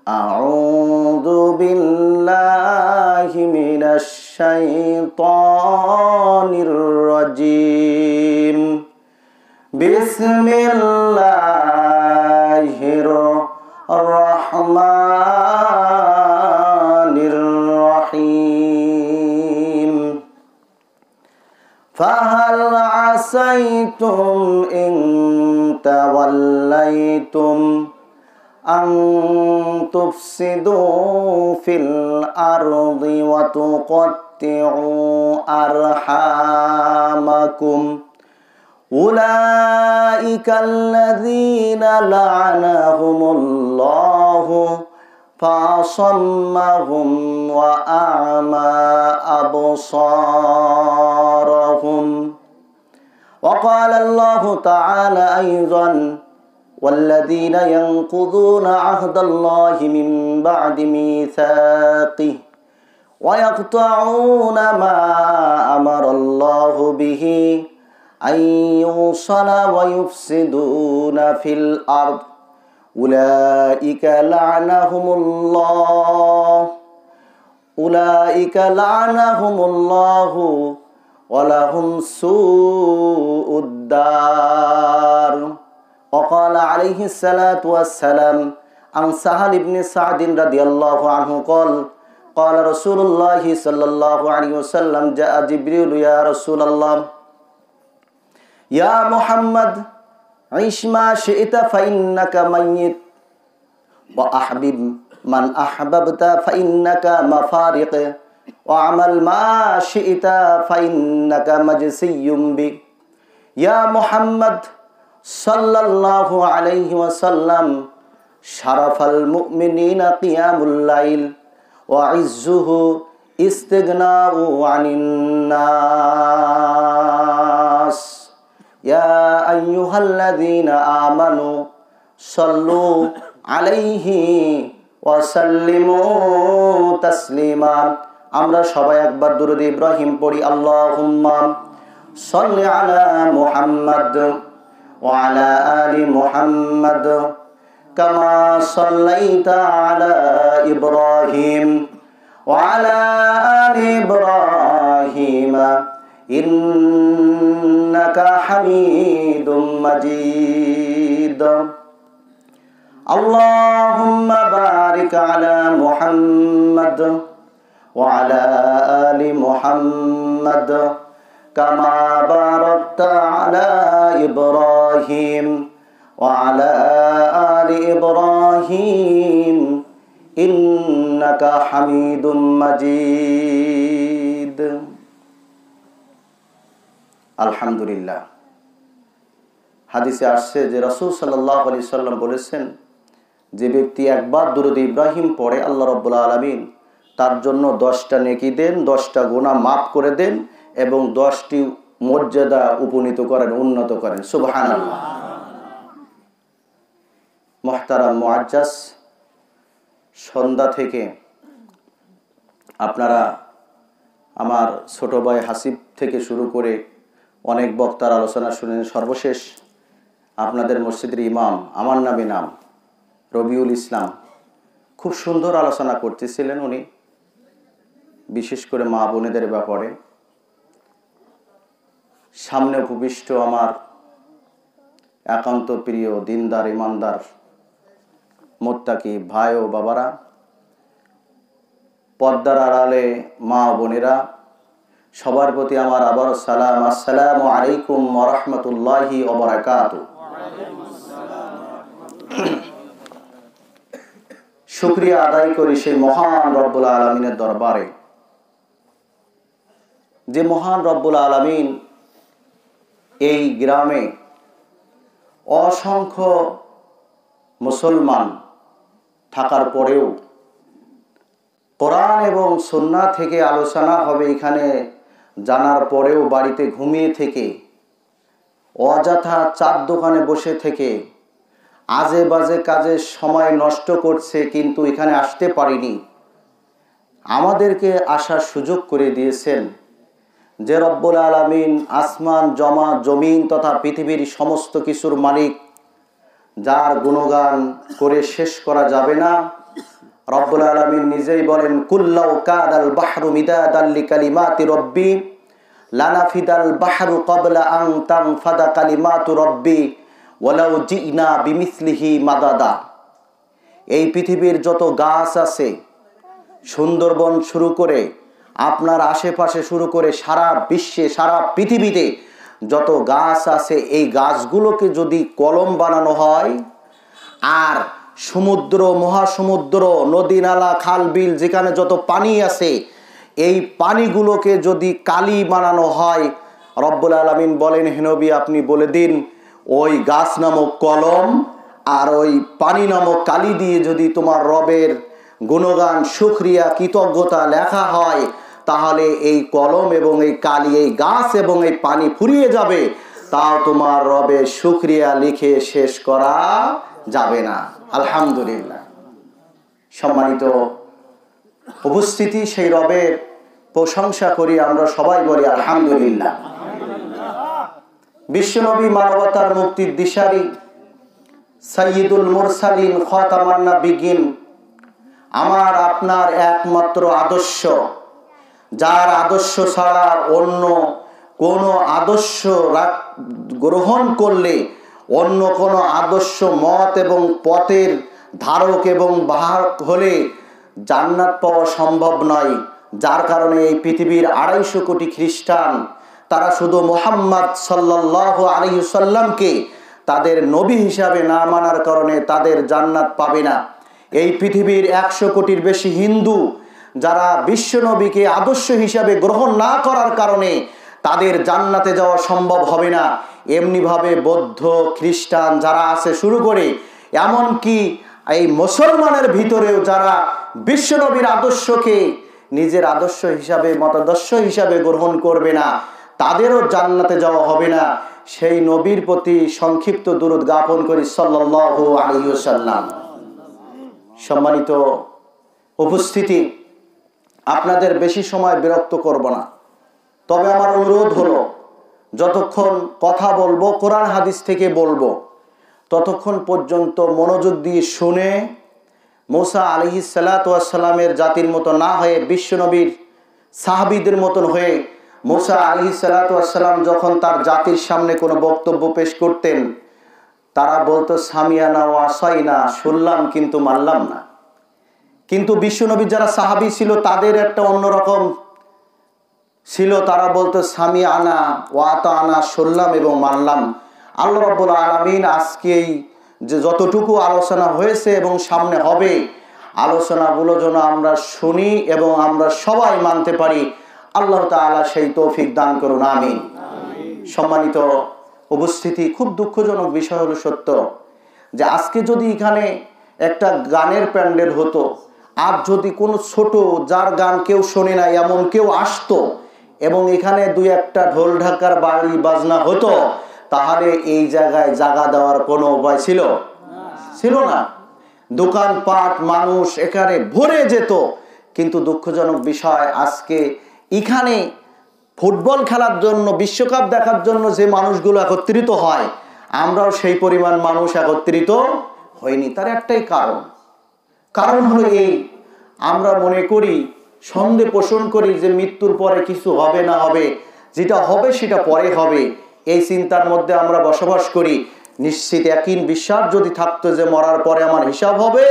আউযু বিল্লাহি মিনাশ শাইতানির রাজিম। বিসমিল্লাহির রহমানির রহিম। ফাহাল আসাইতুম ইন তাওয়াল্লাইতুম আন তুফসিদু ফিল আরদি ওয়া তুকাত্তিউ আরহামাকুম উলাইকাল্লাযীনা লা'নাহুমুল্লাহু ফাসাম্মাহুম ওয়া আ'মা আবসারহুম। وقال الله تعالى أيضا والذين ينقضون عهد الله من بعد ميثاقه ويقطعون ما أمر الله به أن يوصل ويفسدون في الأرض أولئك لعنهم الله ولهم سوء الدار. وقال عليه الصلاة والسلام عن سهل بن سعد رضي الله عنه قال رسول الله صلى الله عليه وسلم جاء جبريل يا رسول الله يا محمد عش ما شئت فإنك ميت وأحبب من أحببت فإنك مفارق وعمل ما شئت فإنك مجزي به. يا محمد صلى الله عليه وسلم شرف المؤمنين قيام الليل وعزه استغناء عن الناس. يا أيها الذين آمنوا صلوا عليه وسلموا تسليما. আমরা সবাই একবার দুরূদ ইব্রাহিম পড়ি। আল্লাহুম্মা সাল্লি আলা মুহাম্মাদ ওয়া আলা আলি মুহাম্মাদ কামা সাল্লাইতা আলা ইব্রাহিম ওয়া আলা আলি ইব্রাহিম ইন্নাকা হামিদুম মাজিদ। আল্লাহুম্মা বারিক আলা মুহাম্মাদ وعلى آل محمد كما باركت على إبراهيم وعلى آل إبراهيم إنك حميد مجيد. আলহামদুলিল্লাহ। হাদিসে আসছে যে রাসূল সাল্লাল্লাহু আলাইহি সাল্লাম বলেছেন, যে ব্যক্তি একবার দুরূদ ইব্রাহিম পড়ে আল্লাহ রাব্বুল আলামিন তার জন্য 10টা নেকি দেন, 10টা গুনাহ মাফ করে দেন এবং 10টি মর্যাদা উপনীত করেন, উন্নত করেন। সুবহানাল্লাহ। মুহতারাম মুআজ্জাজ, সন্ধ্যা থেকে আপনারা আমার ছোট ভাই হাসিব থেকে শুরু করে অনেক বক্তার আলোচনা শুনেন। সর্বশেষ আপনাদের মসজিদের ইমাম, আমার নাম রবিউল ইসলাম, খুব সুন্দর আলোচনা করতেছিলেন উনি, বিশেষ করে মা বোনেদের ব্যাপারে। সামনে উপবিষ্ট আমার একান্ত প্রিয় দিনদার ইমানদার মুত্তাকি ভাই ও বাবারা, পর্দার আড়ালে মা বোনেরা, সবার প্রতি আমার আবারও সালাম। আসসালামু আলাইকুম ওয়া রাহমাতুল্লাহি ওয়া বারাকাতুহু। শুকরিয়া আদায় করি সেই মহান রব্বুল আলামিনের দরবারে, যে মহান রব্বুল আলামিন এই গ্রামে অসংখ্য মুসলমান থাকার পরেও কোরআন এবং সুন্নাহ থেকে আলোচনা হবে এখানে জানার পরেও বাড়িতে ঘুমিয়ে থেকে, অযথা চার দোকানে বসে থেকে আজে বাজে কাজে সময় নষ্ট করছে, কিন্তু এখানে আসতে পারিনি। আমাদেরকে আসার সুযোগ করে দিয়েছেন যে রব্বুল আলামিন আসমান জমিন তথা পৃথিবীর সমস্ত কিছুর মালিক, যার গুণগান করে শেষ করা যাবে না, রব্বুল আলামিন নিজেই বলেন, কুল্লাউ কাদাল বাহরু মিদাদাল লিকালিমাতি রব্বি লানাফিদাল বাহরু ক্বাবলা আন তানফাদা কালিমাতু রব্বি ওয়ালাউ জিনা বিমিসলিহি মাদাদা। এই পৃথিবীর যত গাছ আছে, সুন্দরবন শুরু করে আপনার আশেপাশে শুরু করে সারা বিশ্বে, সারা পৃথিবীতে যত গাছ আছে, এই গাছগুলোকে যদি কলম বানানো হয়, আর সমুদ্র, মহাসমুদ্র, নদী নালা, খাল বিল, যেখানে যত পানি আছে, এই পানিগুলোকে যদি কালি বানানো হয়, রব্বুল আলামিন বলেন, হে নবী আপনি বলে দিন, ওই গাছ নামক কলম আর ওই পানি নামক কালি দিয়ে যদি তোমার রবের গুণগান, শুকরিয়া, কৃতজ্ঞতা লেখা হয়, তাহলে এই কলম এবং এই কালি, এই গাছ এবং এই পানি ফুরিয়ে যাবে, তাও তোমার রবের শুকরিয়া লিখে শেষ করা যাবে না। আলহামদুলিল্লাহ। সম্মানিত উপস্থিতি, সেই রবের প্রশংসা করি, আমরা সবাই বলি আলহামদুলিল্লাহ। বিশ্বনবী মানবতার মুক্তির দিশারি, সাইয়্যিদুল মুরসালিন, খাতামান নাবিয়্যিন, আমার আপনার একমাত্র আদর্শ, যার আদর্শ ছাড়া অন্য কোনো আদর্শ গ্রহণ করলে, অন্য কোনো আদর্শ, মত এবং পথের ধারক এবং বাহক হলে জান্নাত পাওয়া সম্ভব নয়। যার কারণে এই পৃথিবীর 250 কোটি খ্রিস্টান, তারা শুধু মুহাম্মদ সাল্লাল্লাহু আলাইহি সাল্লামকে তাদের নবী হিসাবে না মানার কারণে তাদের জান্নাত পাবে না। এই পৃথিবীর 100 কোটির বেশি হিন্দু, যারা বিশ্ব নবীকে আদর্শ হিসাবে গ্রহণ না করার কারণে তাদের জান্নাতে যাওয়া সম্ভব হবে না। এমনিভাবে বৌদ্ধ, খ্রিস্টান যারা আছে শুরু করে, এমনকি এই মুসলমানের ভিতরেও যারা বিশ্ব নবীর আদর্শকে নিজের আদর্শ হিসাবে, মতাদর্শ হিসাবে গ্রহণ করবে না, তাদেরও জান্নাতে যাওয়া হবে না। সেই নবীর প্রতি সংক্ষিপ্ত দুরূদ জ্ঞাপন করি, সাল্লাল্লাহু আলাইহি ওয়াসাল্লাম। সম্মানিত উপস্থিতি, আপনাদের বেশি সময় বিরক্ত করব না, তবে আমার অনুরোধ হলো, যতক্ষণ কথা বলবো, কোরআন হাদিস থেকে বলবো, ততক্ষণ পর্যন্ত মনোযোগ দিয়ে শুনে মুসা আলাইহিস সালাতু ওয়াস সালামের জাতির মতো না হয়ে, বিশ্বনবীর সাহাবীদের মতন হয়ে, মুসা আলাইহিস সালাতু ওয়াস সালাম যখন তার জাতির সামনে কোনো বক্তব্য পেশ করতেন, তারা বলতো সামিয়ানা ওয়া আসাইনা, শুনলাম কিন্তু মানলাম না। কিন্তু বিশ্বনবীর যারা সাহাবী ছিল, তাদের একটা অন্যরকম ছিল, তারা বলতো সামিয়ানা ওয়া আতানা, শুনলাম এবং মানলাম। আল্লাহ রাব্বুল আলামিন আজকে এই যে যতটুকু আলোচনা হয়েছে এবং সামনে হবে, আলোচনাগুলো যেন আমরা শুনি এবং আমরা সবাই মানতে পারি, আল্লাহ তাআলা সেই তৌফিক দান করুন, আমিন। সম্মানিত উপস্থিতি, খুব দুঃখজনক বিষয় হলো সত্য যে আজকে যদি এখানে একটা গানের প্যান্ডেল হতো, আর যদি কোনো ছোট, যার গান কেউ শোনে না এমন কেউ আসতো, এবং এখানে 2-1টা ঢোল ঢাকার বাড়ি বাজনা হতো, তাহলে এই জায়গায় জায়গা দেওয়ার কোনো উপায় ছিল না। দোকানপাট, মানুষ এখানে ভরে যেত। কিন্তু দুঃখজনক বিষয়, আজকে এখানে ফুটবল খেলার জন্য, বিশ্বকাপ দেখার জন্য যে মানুষগুলো একত্রিত হয়, আমরাও সেই পরিমাণ মানুষ একত্রিত হইনি। তার একটাই কারণ হলো এই, আমরা মনে করি, সন্দেহ পোষণ করি যে মৃত্যুর পরে কিছু হবে না হবে, যেটা হবে সেটা পরে হবে, এই চিন্তার মধ্যে আমরা বসবাস করি। নিশ্চিত ইয়াকিন বিশ্বাস যদি থাকতো যে মরার পরে আমার হিসাব হবে,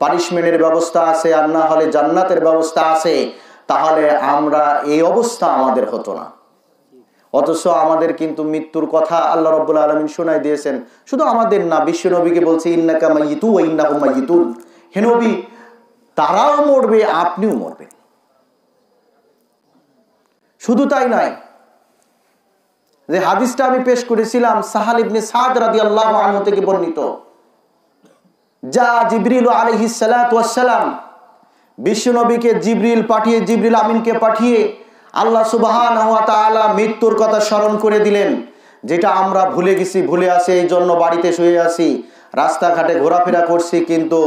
পানিশমেন্টের ব্যবস্থা আছে, আর না হলে জান্নাতের ব্যবস্থা আছে, তাহলে আমরা এই অবস্থা আমাদের হতো না। অথচ আমাদের কিন্তু মৃত্যুর কথা আল্লাহ রাব্বুল আলামিন শোনায় দিয়েছেন। শুধু আমাদের না, বিশ্ব নবীকে বলছে, ইন্নাকা মাইয়িতুন ওয়া ইন্নাহুম মাইয়িতুন, হে নবী, তারাও মরবে, আপনিও মরবেন। শুধু তাই নয়, যে হাদিসটা আমি পেশ করেছিলাম, সাহাল ইবনে সাদ রাদিয়াল্লাহু আনহু থেকে বর্ণিত, যা জিবরিল আলাইহিস সালাতু ওয়াস সালাম, বিশ্ব নবীকে জিবরিল আমিনকে পাঠিয়ে আল্লাহ সুবহানাহু ওয়া তাআলা মৃত্যুর কথা স্মরণ করে দিলেন, যেটা আমরা ভুলে গেছি, ভুলে আসি, এই জন্য বাড়িতে শুয়ে আছি, রাস্তাঘাটে ঘোরাফেরা করছি, কিন্তু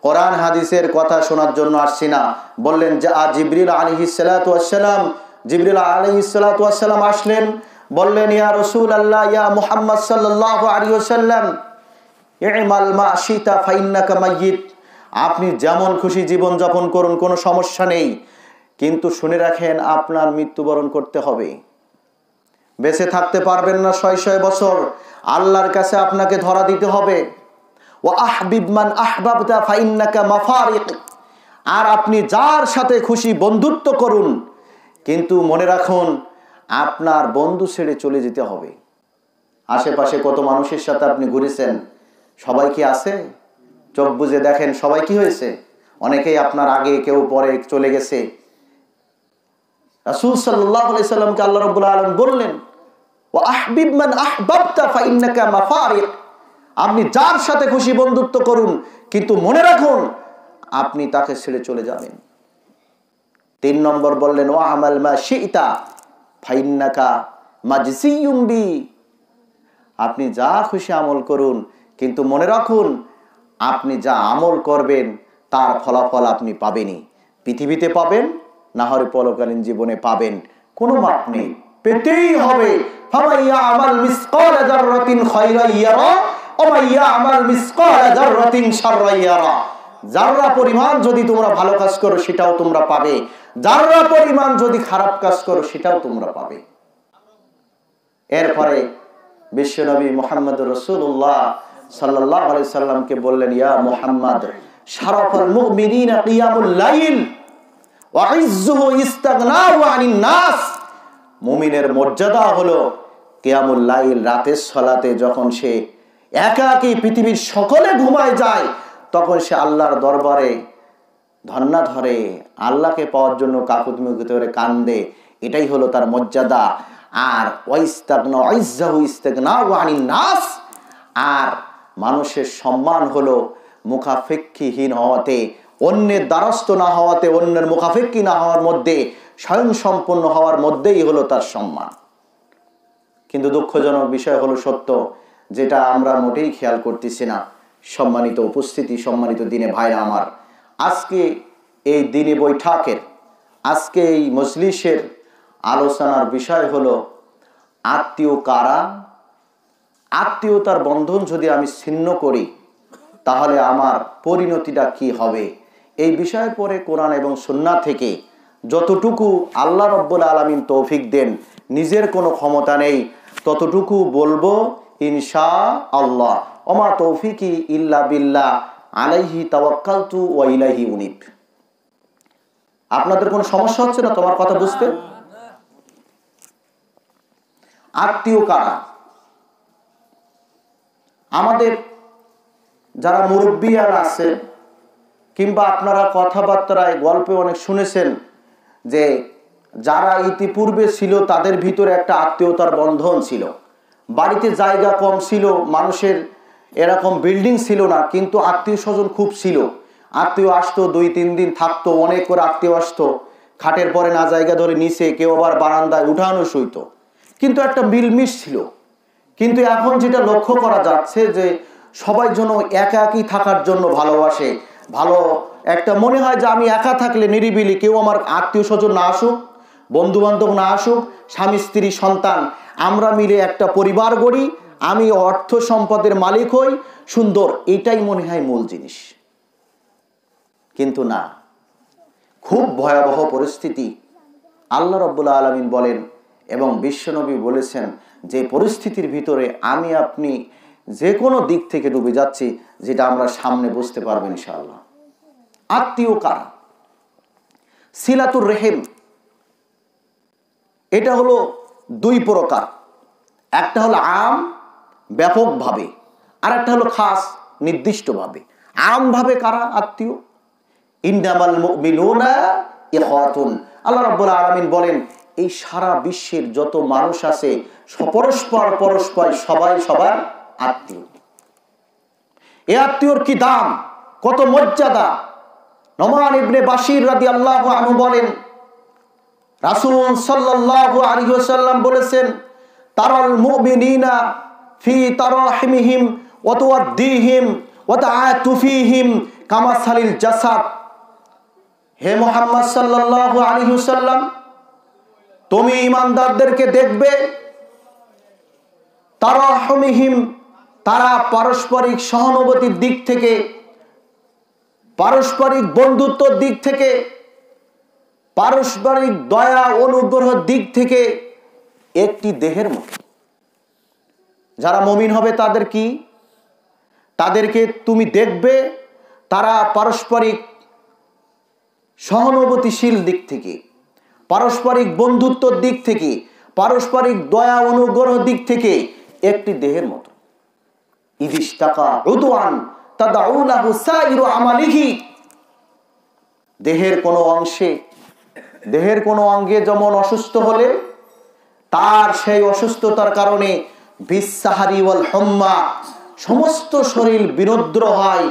কোরআন হাদিসের কথা শোনার জন্য আসছি না। বললেন যে জিবরিল আলাইহিস সালাতু ওয়াস সালাম, জিবরিল আলাইহিস সালাতু ওয়াস সালাম আসলেন, বললেন, ইয়া রাসূলুল্লাহ, ইয়া মুহাম্মদ সাল্লাল্লাহু আলাইহি ওয়াসাল্লাম, ইমাল মা শিতা ফাইন্নাকা মাইয়িত, আপনি যেমন খুশি জীবন যাপন করুন, কোনো সমস্যা নেই, কিন্তু শুনে রাখেন আপনার মৃত্যুবরণ করতে হবে। বেঁচে থাকতে পারবেন না ৬০০ বছর, আল্লাহর কাছে আপনাকে ধরা দিতে হবে। ওয়া আহবিব মান আহবাবতা ফাইন্নাকা মাফারিক। আর আপনি যার সাথে খুশি বন্ধুত্ব করুন, কিন্তু মনে রাখুন আপনার বন্ধু ছেড়ে চলে যেতে হবে। আশেপাশে কত মানুষের সাথে আপনি ঘুরেছেন, সবাই কি আছে? চোখ বুজে দেখেন সবাই কি হয়েছে? অনেকেই আপনার আগে, কেউ পরে চলে গেছে। রাসূল সাল্লাল্লাহু আলাইহি সাল্লামকে আল্লাহ রাব্বুল আলামিন বললেন, ওয়া আহবিব মান আহবাবতা ফাইন্নাকা মাফারিক। আপনি যার সাথে খুশি বন্ধুত্ব করুন, কিন্তু মনে রাখুন আপনি তাকে ছেড়ে চলে যাবেন। ৩ নম্বর বললেন, ওয়া আমাল মা শিতা ফাইন্নাকা মাজসিয়ুম বি। আপনি যা খুশি আমল করুন, কিন্তু মনে রাখুন আপনি যা আমল করবেন তার ফলাফল আপনি পাবেনই। পৃথিবীতে পাবেন, না হলে পরকালীন জীবনে পাবেন, কোনো মাপ নেই, পেতেই হবে। ফামাইয়া আমাল মিসকালা যাররাতিন খায়রান ইয়ারা ওয়া মাইয়া আমাল মিসকালা যাররাতিন শাররান ইয়ারা। যাররা পরিমাণ যদি তোমরা ভালো কাজ করো সেটাও তোমরা পাবে, যাররা পরিমাণ যদি খারাপ কাজ করো সেটাও তোমরা পাবে। এরপরে বিশ্বনবী মুহাম্মদুর রাসূলুল্লাহ সাল্লাল্লাহু আলাইহি সাল্লামকে বললেন, ইয়া মুহাম্মদ, শারাফুল মুমিনিনা কিয়ামুল লাইল ওয়া ইজ্জুহু ইস্তিগনাউ আনিন নাস। মুমিনের মর্যাদা হলো কিয়ামুল লাইল, রাতের সালাতে যখন সে একাকী পৃথিবীর সকলে ঘুমায় যায়, তখন সে আল্লাহর দরবারে ধন্না ধরে, আল্লাহকে পাওয়ার জন্য কাকুতিমিনতি করে কান্দে, এটাই হলো তার মর্যাদা। আর নাস, আর মানুষের সম্মান হলো মুখাফেক্ষিহীন হওয়াতে, অন্যের দ্বারস্থ না হওয়াতে, অন্যের মুখাফেক্ষি না হওয়ার মধ্যে, স্বয়ং সম্পন্ন হওয়ার মধ্যেই হলো তার সম্মান। কিন্তু দুঃখজনক বিষয় হলো সত্য, যেটা আমরা মোটেই খেয়াল করতেছি না। সম্মানিত উপস্থিতি, সম্মানিত দিনে ভাইরা আমার, আজকে এই দিনে বৈঠকের, আজকে এই মজলিসের আলোচনার বিষয় হলো আত্মীয় কারা। আত্মীয়তার বন্ধন যদি আমি ছিন্ন করি তাহলে আমার পরিণতিটা কি হবে, এই বিষয়ে পরে কোরআন এবং সুন্নাহ থেকে যতটুকু আল্লাহ রাব্বুল আলামিন তৌফিক দেন, নিজের কোনো ক্ষমতা নেই, ততটুকু বলবো ইনশাআল্লাহ। ওমা তৌফিকি ইল্লা বিল্লাহ, আলাইহি তাওয়াক্কালতু ওয়া ইলাইহি উনীব। আপনাদের কোনো সমস্যা হচ্ছে না তোমার কথা বুঝতে? আত্মীয় কারা? আমাদের যারা মুরব্বিয়ান আছে, কিংবা আপনারা কথাবার্তায় গল্পে অনেক শুনেছেন যে যারা ইতিপূর্বে ছিল তাদের ভিতরে একটা আত্মীয়তার বন্ধন ছিল। বাড়িতে জায়গা কম ছিল, মানুষের এরকম বিল্ডিং ছিল না, কিন্তু আত্মীয় স্বজন খুব ছিল। আত্মীয় আসতো, 2-3 দিন থাকতো, অনেক করে আত্মীয় আসতো, খাটের পরে না জায়গা ধরে নিচে, কেউ আবার বারান্দায় উঠানো শুইত, কিন্তু একটা মিলমিশ ছিল। কিন্তু এখন যেটা লক্ষ্য করা যাচ্ছে যে সবাই যেন একাকী থাকার জন্য ভালোবাসে। ভালো একটা মনে হয় যে আমি একা থাকলে নিরিবিলি, কেউ আমার আত্মীয় স্বজন না আসুক, বন্ধু বান্ধব না আসুক, স্বামী স্ত্রী সন্তান আমরা মিলে একটা পরিবার গড়ি, আমি অর্থ সম্পদের মালিক হই, সুন্দর, এটাই মনে হয় মূল জিনিস। কিন্তু না, খুব ভয়াবহ পরিস্থিতি। আল্লাহ রাব্বুল আলামিন বলেন এবং বিশ্বনবী বলেছেন যে পরিস্থিতির ভিতরে আমি আপনি যে কোনো দিক থেকে ডুবে যাচ্ছি, যেটা আমরা সামনে বুঝতে পারবো ইনশাআল্লাহ। আত্মীয় কারা? সিলাতুর রহিম, এটা হলো 2 প্রকার। একটা হলো আম, ব্যাপকভাবে, আর একটা হলো খাস, নির্দিষ্টভাবে। আমভাবে কারা আত্মীয়? ইন্নামাল মুমিনুনা ইখওয়াতুন। আল্লাহ রাব্বুল আলামিন বলেন এই সারা বিশ্বের যত মানুষ আছে পরস্পর সবাই সবার আত্মীয়। এই আত্মীয়র কি দাম, কত মর্যাদা! নোমান ইবনে বাশির রাদিয়াল্লাহু আনহু বলেন, রাসূল সাল্লাল্লাহু আলাইহি ওয়াসাল্লাম বলেছেন, তারাল মুমিনিনা ফি তারাহিমিহিম ওয়া তুওয়াদ্দিহিম ওয়া তাআতুফিহিম কামাসালিল জাসাদ। হে মুহাম্মদ সাল্লাল্লাহু আলাইহি ওয়াসাল্লাম, তুমি ঈমানদারদেরকে দেখবে তারাহুমিহিম, তারা পারস্পরিক সহানুভূতির দিক থেকে পারস্পরিক বন্ধুত্বর দিক থেকে, পারস্পরিক দয়া অনুগ্রহের দিক থেকে একটি দেহের মতো। যারা মুমিন হবে তাদের কি? তাদেরকে তুমি দেখবে তারা পারস্পরিক সহানুভূতিশীল দিক থেকে, পারস্পরিক বন্ধুত্বর দিক থেকে, পারস্পরিক দয়া অনুগ্রহ দিক থেকে একটি দেহের মতো। ইদিশতাকা উদওয়ান তাদাউনাহু সাইরু আমালিহি। দেহের কোনো অংশে, দেহের কোনো অঙ্গে যেমন অসুস্থ হলে তার সেই অসুস্থতার কারণে বিসাহারি ওয়াল হুম্মা, সমস্ত শরীর বিরুদ্র হয়,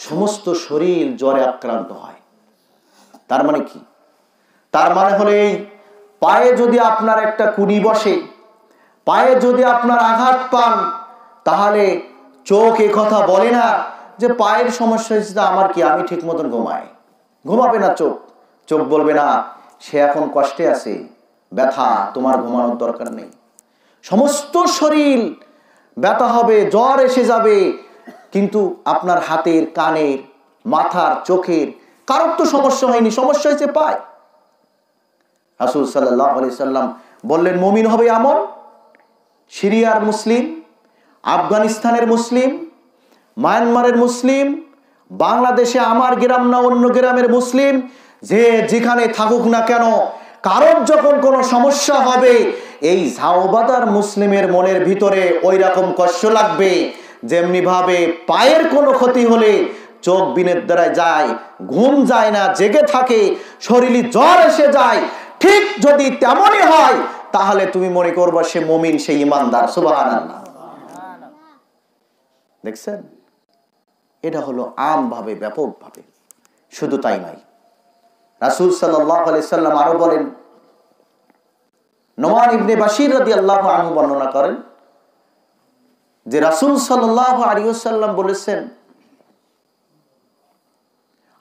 সমস্ত শরীর জ্বরে আক্রান্ত হয়। তার মানে কি? তার মানে হলো এই পায়ে যদি আপনার একটা কুনি বসে, পায়ে যদি আপনার আঘাত পান, তাহলে চোখ এ কথা বলে না যে পায়ের সমস্যা হয়েছে, আমার কি, আমি ঠিক মতন ঘুমাই। ঘুমাবে না চোখ। চোখ বলবে না সে এখন কষ্টে আছে, ব্যথা, তোমার ঘুমানোর দরকার নেই। সমস্ত শরীর ব্যথা হবে, জ্বর এসে যাবে, কিন্তু আপনার হাতের, কানের, মাথার, চোখের কারোর তো সমস্যা হয়নি, সমস্যা হয়েছে পায়। রাসূল সাল্লাল্লাহু আলাইহি সাল্লাম বললেন মুমিন হবে এমন, সিরিয়ার মুসলিম, আফগানিস্তানের মুসলিম, মায়ানমারের মুসলিম, বাংলাদেশে আমার গ্রাম না অন্য গ্রামের মুসলিম, যে যেখানে থাকুক না কেন, কারোর যখন কোনো সমস্যা হবে, এই ঝাউবাদার মুসলিমের মনের ভিতরে ওই রকম কষ্ট লাগবে যেমনি ভাবে পায়ের কোনো ক্ষতি হলে চোখ বিনের দ্বারায় যায়, ঘুম যায় না, জেগে থাকে, শরীরে জ্বর এসে যায়, ঠিক যদি তেমনই হয় তাহলে তুমি মনে করবা সে মুমিন, সে ঈমানদার। সুবহানাল্লাহ। দেখছেন, এটা হলো আমভাবে, ব্যাপকভাবে। শুধু তাই নয়, রাসূল সাল্লাল্লাহু আলাইহি সাল্লাম আরো বলেন, নোমান ইবনে বাশির রাদিয়াল্লাহু আনহু বর্ণনা করেন যে রাসূল সাল্লাল্লাহু আলাইহি ওয়াসাল্লাম বলেছেন,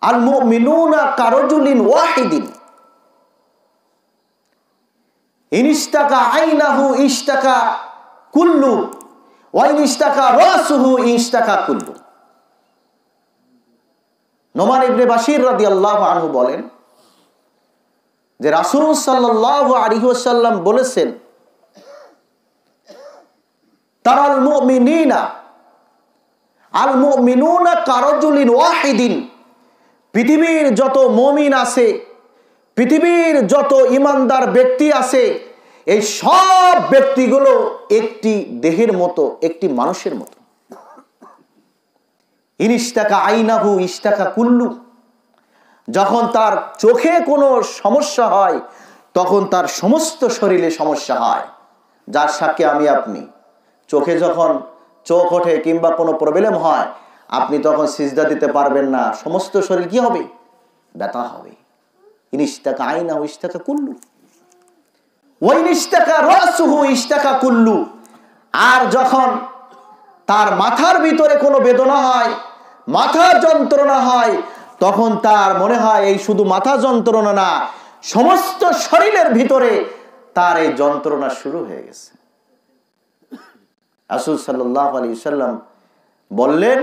আল মুমিনুনা কারাজুলিন ওয়াহিদিন ইনিশতাকা আইনাহু ইশতাকা কুল্লু ওয়া ইনিশতাকা রাসুহু ইশতাকা কুল্লু। নোমান ইবনে বাশির রাদিয়াল্লাহু আনহু বলেন যে রাসূল সাল্লাল্লাহু আলাইহি ওয়াসাল্লাম বলেছেন, তারাল মুমিনিনা আল মুমিনুনা কারাজুলিন ওয়াহিদিন। পৃথিবীর যত মুমিন আছে, পৃথিবীর যত ঈমানদার ব্যক্তি আছে, এই সব ব্যক্তিগুলো একটি দেহের মতো, একটি মানুষের মতো। ইনিশতাকা আইনাহু ইশতাকা কুল্লু। যখন তার চোখে কোনো সমস্যা হয় তখন তার সমস্ত শরীরে সমস্যা হয়। যার সাক্ষী আমি আপনি, চোখে যখন চোখ ওঠে কিংবা কোনো প্রবলেম হয়, আপনি তখন সিজদা দিতে পারবেন না, সমস্ত শরীর কি হবে? ব্যথা হবে। ইনিশতাকা আইনাহু ইশতাকা কুল্লু ওয়া ইনিশতাকা রাসুহু ইশতাকা কুল্লু। আর যখন তার মাথার ভিতরে কোনো বেদনা হয়, মাথার যন্ত্রণা হয়, তখন তার মনে হয় এই শুধু মাথা যন্ত্রণা না, সমস্ত শরীরের ভিতরে তার এই যন্ত্রণা শুরু হয়ে গেছে। রাসূল সাল্লাল্লাহু আলাইহি ওয়াসাল্লাম বললেন,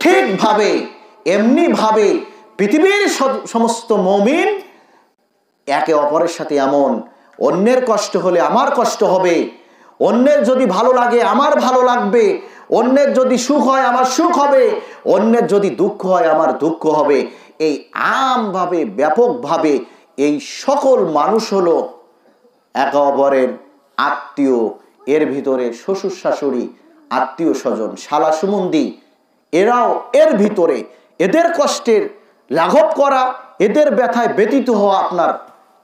ঠিকভাবে এমনি ভাবে পৃথিবীর সমস্ত মুমিন একে অপরের সাথে এমন, অন্যের কষ্ট হলে আমার কষ্ট হবে, অন্যের যদি ভালো লাগে আমার ভালো লাগবে, অন্যের যদি সুখ হয় আমার সুখ হবে, অন্যের যদি দুঃখ হয় আমার দুঃখ হবে। এই আমভাবে, ব্যাপকভাবে এই সকল মানুষ হলো একে অপরের আত্মীয়। এর ভিতরে শ্বশুর শাশুড়ি, আত্মীয় স্বজন, শালা সুমন্দি, এরাও এর ভিতরে। এদের কষ্টের লাঘব করা, এদের ব্যথায় ব্যতীত হওয়া আপনার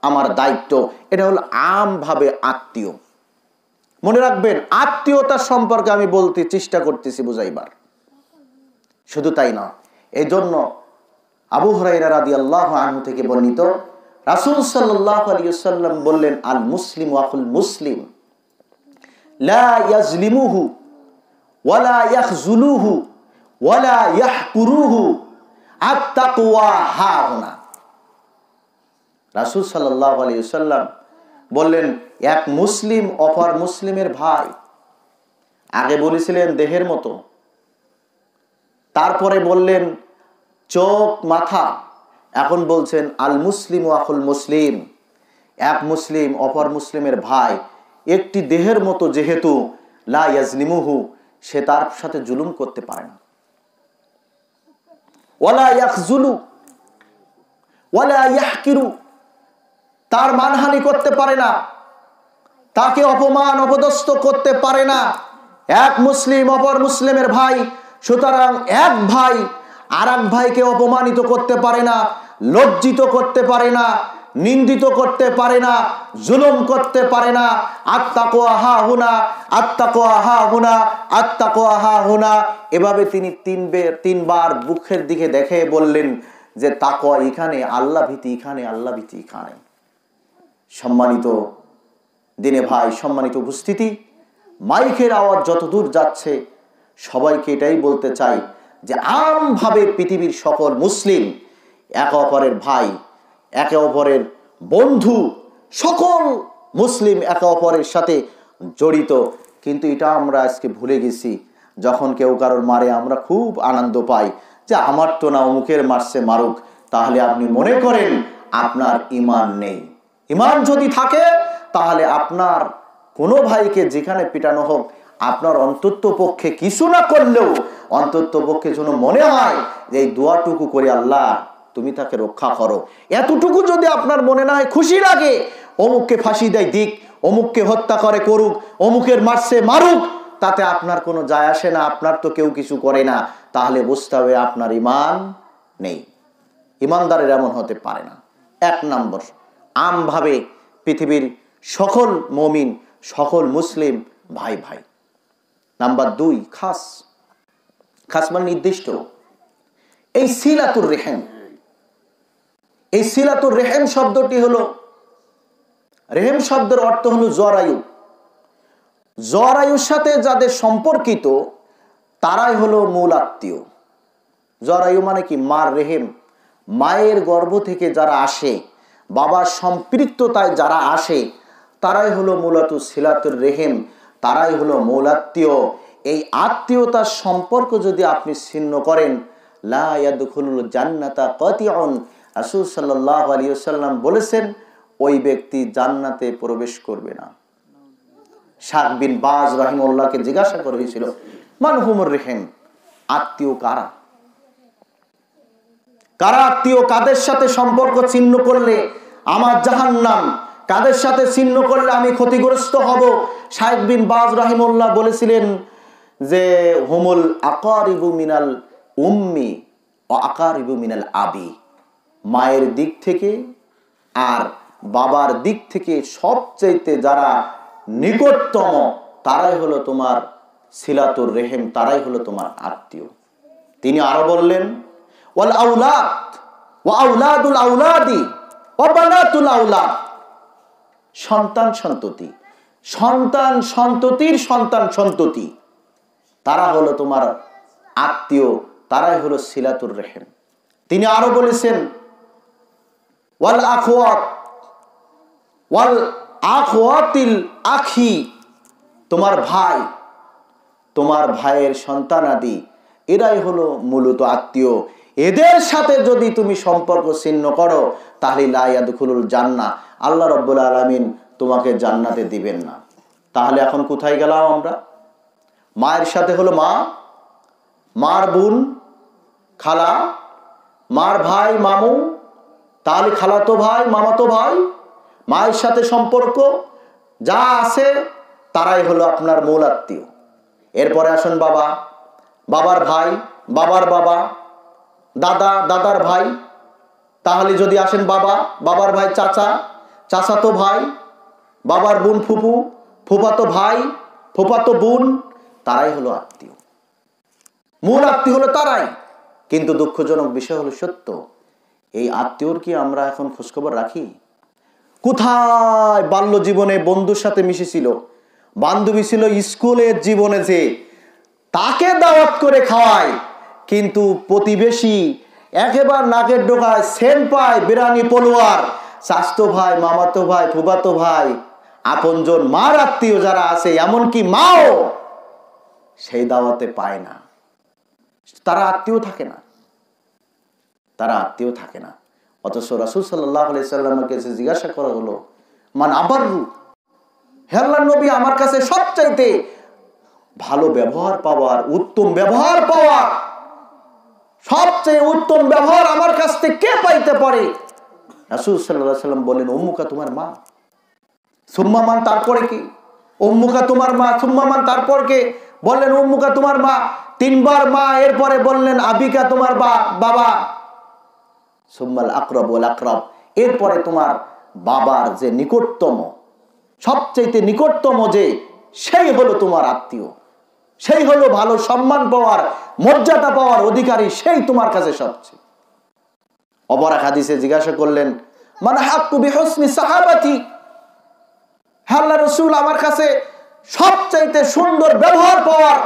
আমার দায়িত্ব। এটা হলো আমভাবে আত্মীয়। মনে রাখবেন, আত্মীয়তার সম্পর্কে আমি বলতে চেষ্টা করতেছি বুঝাইবার। শুধু তাই না, এই জন্য আবু হুরায়রা রাদিয়াল্লাহু আনহু থেকে বর্ণিত, রাসূল সাল্লাল্লাহু আলাইহি ওয়াসাল্লাম বললেন, আল মুসলিমু আখুল মুসলিম লা ইয়াজলিমুহু ওয়ালা ইয়াখযুলুহু ওয়ালা ইয়াহকুরুহু আত-তাকওয়া হাহুনা। রাসূল সাল্লাল্লাহু আলাইহি ওয়াসাল্লাম বললেন, এক মুসলিম অপর মুসলিমের ভাই। আগে বলেছিলেন দেহের মতো, তারপরে বললেন চোখ, মাথা। এখন বলছেন আল মুসলিম ও আখুল মুসলিম, এক মুসলিম অপর মুসলিমের ভাই, একটি দেহের মতো, যেহেতু লা ইয়াজলিমুহু, সে তার সাথে জুলুম করতে পারে না। ওয়ালা ইয়াখজুলু ওয়ালা ইয়াহকিরু, তার মানহানি করতে পারে না, তাকে অপমান অপদস্থ করতে পারে না। এক মুসলিম অপর মুসলিমের ভাই, সুতরাং এক ভাই আর এক ভাইকে অপমানিত করতে পারে না, লজ্জিত করতে পারে না, নিন্দিত করতে পারে না, জুলুম করতে পারে না। আত্তাকওয়া হা হুনা, আত্তাকওয়া হা হুনা, আত্তাকওয়া হা হুনা, এভাবে তিনি তিনবার বুকের দিকে দেখে বললেন যে তাকওয়া এখানে, আল্লাহ ভীতি এখানে, আল্লাহ ভীতি এখানে। সম্মানিত দিনে ভাই, সম্মানিত উপস্থিতি, মাইকের আওয়াজ যতদূর যাচ্ছে সবাইকে এটাই বলতে চাই যে আমভাবে পৃথিবীর সকল মুসলিম একে অপরের ভাই, একে অপরের বন্ধু, সকল মুসলিম একে অপরের সাথে জড়িত। কিন্তু এটা আমরা আজকে ভুলে গেছি। যখন কেউ কারোর মারে আমরা খুব আনন্দ পাই যে আমার তো না, অমুকের মারছে, মারুক। তাহলে আপনি মনে করেন আপনার ঈমান নেই। ঈমান যদি থাকে তাহলে আপনার কোনো ভাইকে যেখানে পিটানো হোক, আপনার অন্তত পক্ষে কিছু না করলেও অন্তত পক্ষে যেন মনে হয় যে এই দোয়াটুকু করে আল্লাহ তুমি তাকে রক্ষা করো। এতটুকু যদি আপনার মনে না হয়, খুশি লাগে, অমুককে ফাঁসি দেয় দিক, অমুককে হত্যা করে করুক, অমুকের মারছে মারুক, তাতে আপনার কোনো যায় আসে না, আপনার তো কেউ কিছু করে না, তাহলে বুঝতে হবে আপনার ঈমান নেই। ঈমানদারের এমন হতে পারে না। এক নম্বর, আমভাবে পৃথিবীর সকল মুমিন, সকল মুসলিম ভাই ভাই। নাম্বার দুই, খাস। খাস মানে নির্দিষ্ট। এই সিলাতুর রেহেম, এই সিলাতুর রেহেম শব্দটি হলো, রেহেম শব্দের অর্থ হলো জরায়ু। জরায়ুর সাথে যাদের সম্পর্কিত তারাই হলো মূল আত্মীয়। জরায়ু মানে কি? মার রেহেম, মায়ের গর্ভ থেকে যারা আসে, বাবার সম্পৃক্ততায় যারা আসে, তারাই হলো মূলত সিলাতুর রেহেম, তারাই হলো মূল আত্মীয়। এই আত্মীয়তার সম্পর্ক যদি আপনি ছিন্ন করেন, লা ইয়াদখুলুল জান্নাতা কাতিউন, রাসূল সাল্লাল্লাহু আলাইহি ওয়াসাল্লাম বলেছেন ওই ব্যক্তি জান্নাতে প্রবেশ করবে না। শাহ বিন বাজ রাহিমাহুল্লাহকে জিজ্ঞাসা করা হয়েছিল, মান হুমুর রেহেম, আত্মীয় কারা? কারা আত্মীয়? কাদের সাথে সম্পর্ক ছিন্ন করলে আমার জাহান্নাম, কাদের সাথে ছিন্ন করলে আমি ক্ষতিগ্রস্ত হব? শাহ বিন বাজ রাহিমাহুল্লাহ বলেছিলেন যে হুমুল আকারিবু মিনাল উম্মি ও আকারিবু মিনাল আবি, মায়ের দিক থেকে আর বাবার দিক থেকে সবচাইতে যারা নিকটতম তারাই হলো তোমার সিলাতুর রেহেম, তারাই হলো তোমার আত্মীয়। তিনি আরো বললেন, ওয়াল আউলাদ ওয়া আউলাদুল আউলাদি ওয়া বানাতুল আউলাদ, সন্তান সন্ততি, সন্তান সন্ততির সন্তান সন্ততি, তারা হলো তোমার আত্মীয়, তারাই হলো সিলাতুর রেহেম। তিনি আরো বলেছেন, ওয়াল আখওয়াত ওয়াল আখওয়াতিল আখি, তোমার ভাই, তোমার ভাইয়ের সন্তানাদি, এরাই হলো মূলত আত্মীয়। এদের সাথে যদি তুমি সম্পর্ক ছিন্ন করো তাহলে লা ইয়াদখুলুল জান্নাহ, আল্লাহ রাব্বুল আলামিন তোমাকে জান্নাতে দিবেন না। তাহলে এখন কোথায় গেলাম আমরা? মায়ের সাথে হলো মা, মার বোন খালা, মার ভাই মামু, তাহলে খালাতো ভাই, মামাতো ভাই, মায়ের সাথে সম্পর্ক যা আছে তারাই হলো আপনার মূল আত্মীয়। এরপরে আসুন বাবা, বাবার ভাই, বাবার বাবা, দাদা, দাদার ভাই, তাহলে যদি আসেন বাবা, বাবার ভাই চাচা, চাচাতো ভাই, বাবার বোন ফুফু, ফুফাতো ভাই, ফুফাতো বোন, তারাই হলো আত্মীয়। মূল আত্মীয় হলো তারাই। কিন্তু দুঃখজনক বিষয় হলো সত্য, এই আত্মীয়র কি আমরা এখন খোঁজখবর রাখি? কোথায় বাল্য জীবনে বন্ধুর সাথে মিশেছিল, বান্ধবী ছিল স্কুলের জীবনে, যে তাকে দাওয়াত করে খাওয়ায়, কিন্তু প্রতিবেশী একেবারে নাকের ডোকায় সেন্ট পায়, বিরানি পলোয়ার, চাচতো ভাই, মামাতো ভাই, ফুফাতো ভাই, আপনজন মার আত্মীয় যারা আছে, এমনকি মাও সেই দাওয়াতে পায় না, তারা আত্মীয় থাকে না। তারা আত্মীয় থাকে না। অথচ রাসূল সাল্লাল্লাহু আলাইহি সাল্লামের কাছে জিজ্ঞাসা করা হলো, মান আবাররু, হে আল্লাহর নবী, আমার কাছে সবচাইতে ভালো ব্যবহার পাওয়ার, উত্তম ব্যবহার পাওয়ার, সবচেয়ে উত্তম ব্যবহার আমার কাছ থেকে কে পাইতে পারে? রাসূল সাল্লাল্লাহু আলাইহি সাল্লাম বলেন, উম্মুকা, তোমার মা। সুম্মা মান, তারপরে কি? উম্মুকা, তোমার মা। সুম্মা মান, তারপর কে? বললেন উম্মুকা, তোমার মা। তিনবার মা, এরপরে বললেন আবিকা, তোমার বাবা। সুম্মাল আকরাব ওয়াল আকরাব, এরপরে তোমার বাবার যে নিকটতম, সবচেয়ে নিকটতম যে, সেই হলো তোমার আত্মীয়, সেই হলো ভালো সম্মান পাওয়ার, মর্যাদা পাওয়ার অধিকারী, সেই তোমার কাছে সবচেয়ে। অপর এক হাদিসে জিজ্ঞাসা করলেন, মান হাক্কু বিহুসনি সাহাবাতি, হে আল্লাহর রাসূল, আমার কাছে সবচাইতে সুন্দর ব্যবহার পাওয়ার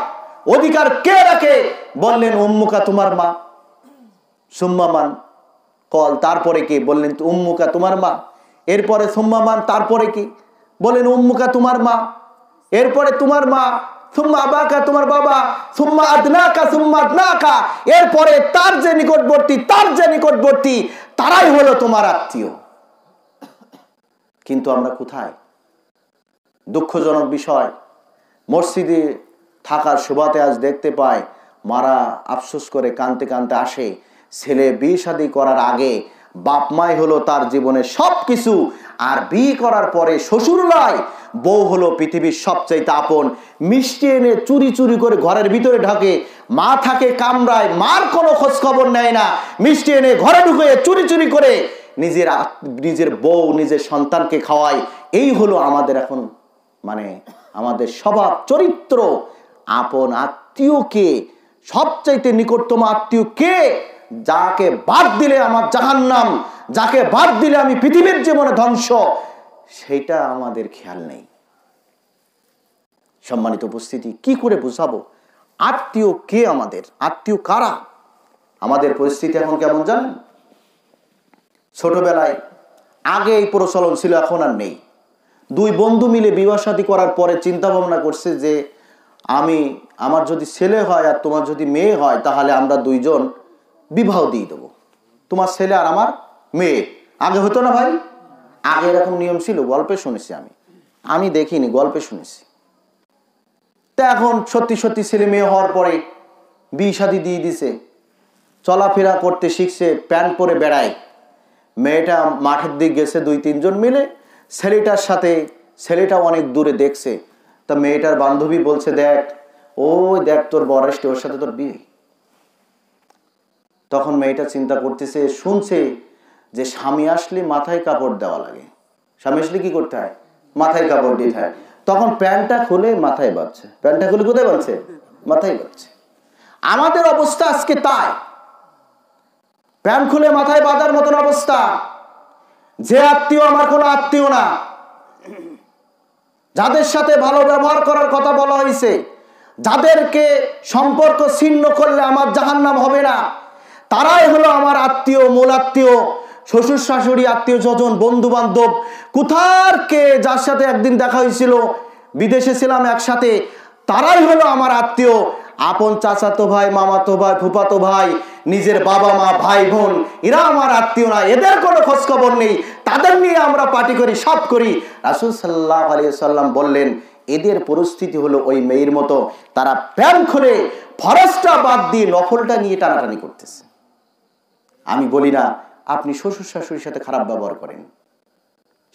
অধিকার কে রাখে? বললেন উম্মুকা, তোমার মা। সুম্মা মান কল, তারপরে কি? বললেন উম্মুকা, তোমার মা। এরপরে সুম্মা মান, তারপরে কি? বলেন উম্মুকা, তোমার মা। এরপরে তোমার মা। সুম্মা আবাকা, তোমার বাবা। সুম্মা আদনাকা, সুম্মা আদনাকা, এরপরে তার যে নিকটবর্তী তারাই হলো তোমার আত্মীয়। কিন্তু আমরা কোথায়? দুঃখজনক বিষয়, মসজিদে থাকার সুবাদে আজ দেখতে পাই, মারা আফসোস করে কাঁদতে কাঁদতে আসে, ছেলে বিয়ে শাদী করার আগে বাপ মাই হলো তার জীবনের সবকিছু, আর বিয়ে করার পরে শ্বশুরলাই, বউ হলো পৃথিবীর সবচাইতে আপন। মিষ্টি এনে চুরি চুরি করে ঘরের ভিতরে ঢাকে, মা থাকে কামরায়, মার কোনো খোঁজ খবর নেয় না। মিষ্টি এনে ঘরে ঢুকে চুরি চুরি করে নিজের বউ, নিজের সন্তানকে খাওয়ায়। এই হলো আমাদের এখন আমাদের স্বভাব চরিত্র। আপন আত্মীয় কে? সবচাইতে নিকটতম আত্মীয় কে? যাকে বাদ দিলে আমার জাহান্নাম, যাকে বাদ দিলে আমি পৃথিবীর জীবনে ধ্বংস, সেটা আমাদের খেয়াল নেই। সম্মানিত উপস্থিতি, কি করে বুঝাবো আত্মীয় কে? আমাদের আত্মীয় কারা? আমাদের পরিস্থিতি এখন কেমন জানেন? ছোটবেলায় আগে এই প্রচলন ছিল, এখন আর নেই। দুই বন্ধু মিলে বিবাহ শাদী করার পরে চিন্তা ভাবনা করছে যে আমার যদি ছেলে হয় আর তোমার যদি মেয়ে হয়, তাহলে আমরা দুইজন বিবাহ দিয়ে দেবো, তোমার ছেলে আর আমার মেয়ে। আগে হতো না ভাই? আগে এরকম নিয়ম ছিল, গল্পে শুনেছি, আমি দেখিনি, গল্পে শুনেছি। তা এখন সত্যি সত্যি ছেলে মেয়ে হওয়ার পরে বিয়ে শাদী দিয়ে দিছে, চলাফেরা করতে শিখছে, প্যান্ট পরে বেড়ায়। মেয়েটা মাঠের দিক গেছে, দুই তিনজন মিলে, ছেলেটার সাথে, ছেলেটা অনেক দূরে দেখছে। তা মেয়েটার বান্ধবী বলছে, দেখ তোর বর আসছে, ওর সাথে তোর বিয়ে। তখন মেয়েটা চিন্তা করতেছে, শুনছে যে স্বামী আসলে মাথায় কাপড় দেওয়া লাগে, স্বামী আসলে কি করতে হয়? মাথায় কাপড় দিতে হয়। তখন প্যান্টটা খুলে মাথায় বাঁধছে। প্যান্টটা খুলে কোথায় বাঁধছে? মাথায় বাঁধছে। আমাদের অবস্থা আজকে তাই, প্যান্ট খুলে মাথায় বাঁধার মতন অবস্থা। যে আত্মীয় আমার কোনো আত্মীয় না, যাদের সাথে ভালো ব্যবহার করার কথা বলা হয়েছে, যাদেরকে সম্পর্ক ছিন্ন করলে আমার জাহান্নাম হবে না, তারাই হলো আমার আত্মীয়, মূল আত্মীয়। শ্বশুর শাশুড়ি, আত্মীয় স্বজন, বন্ধু বান্ধব, কোথার কে যার সাথে একদিন দেখা হয়েছিল, বিদেশে ছিলাম একসাথে, তারাই হলো আমার আত্মীয়। আপন চাচাতো ভাই, মামাতো ভাই, ফুফাতো ভাই, নিজের বাবা মা, ভাই বোন, এরা আমার আত্মীয় না। এদের কোনো খোঁজ খবর নেই, তাদের নিয়ে আমরা পার্টি করি, সব করি। রাসূল সাল্লাল্লাহু আলাইহি ওয়াসাল্লাম বললেন, এদের পরিস্থিতি হলো ওই মেয়ের মতো। তারা প্যান্ট খুলে ফরজটা বাদ দিয়ে নফলটা নিয়ে টানাটানি করতেছে। আমি বলি না আপনি শ্বশুর শাশুড়ির সাথে খারাপ ব্যবহার করেন,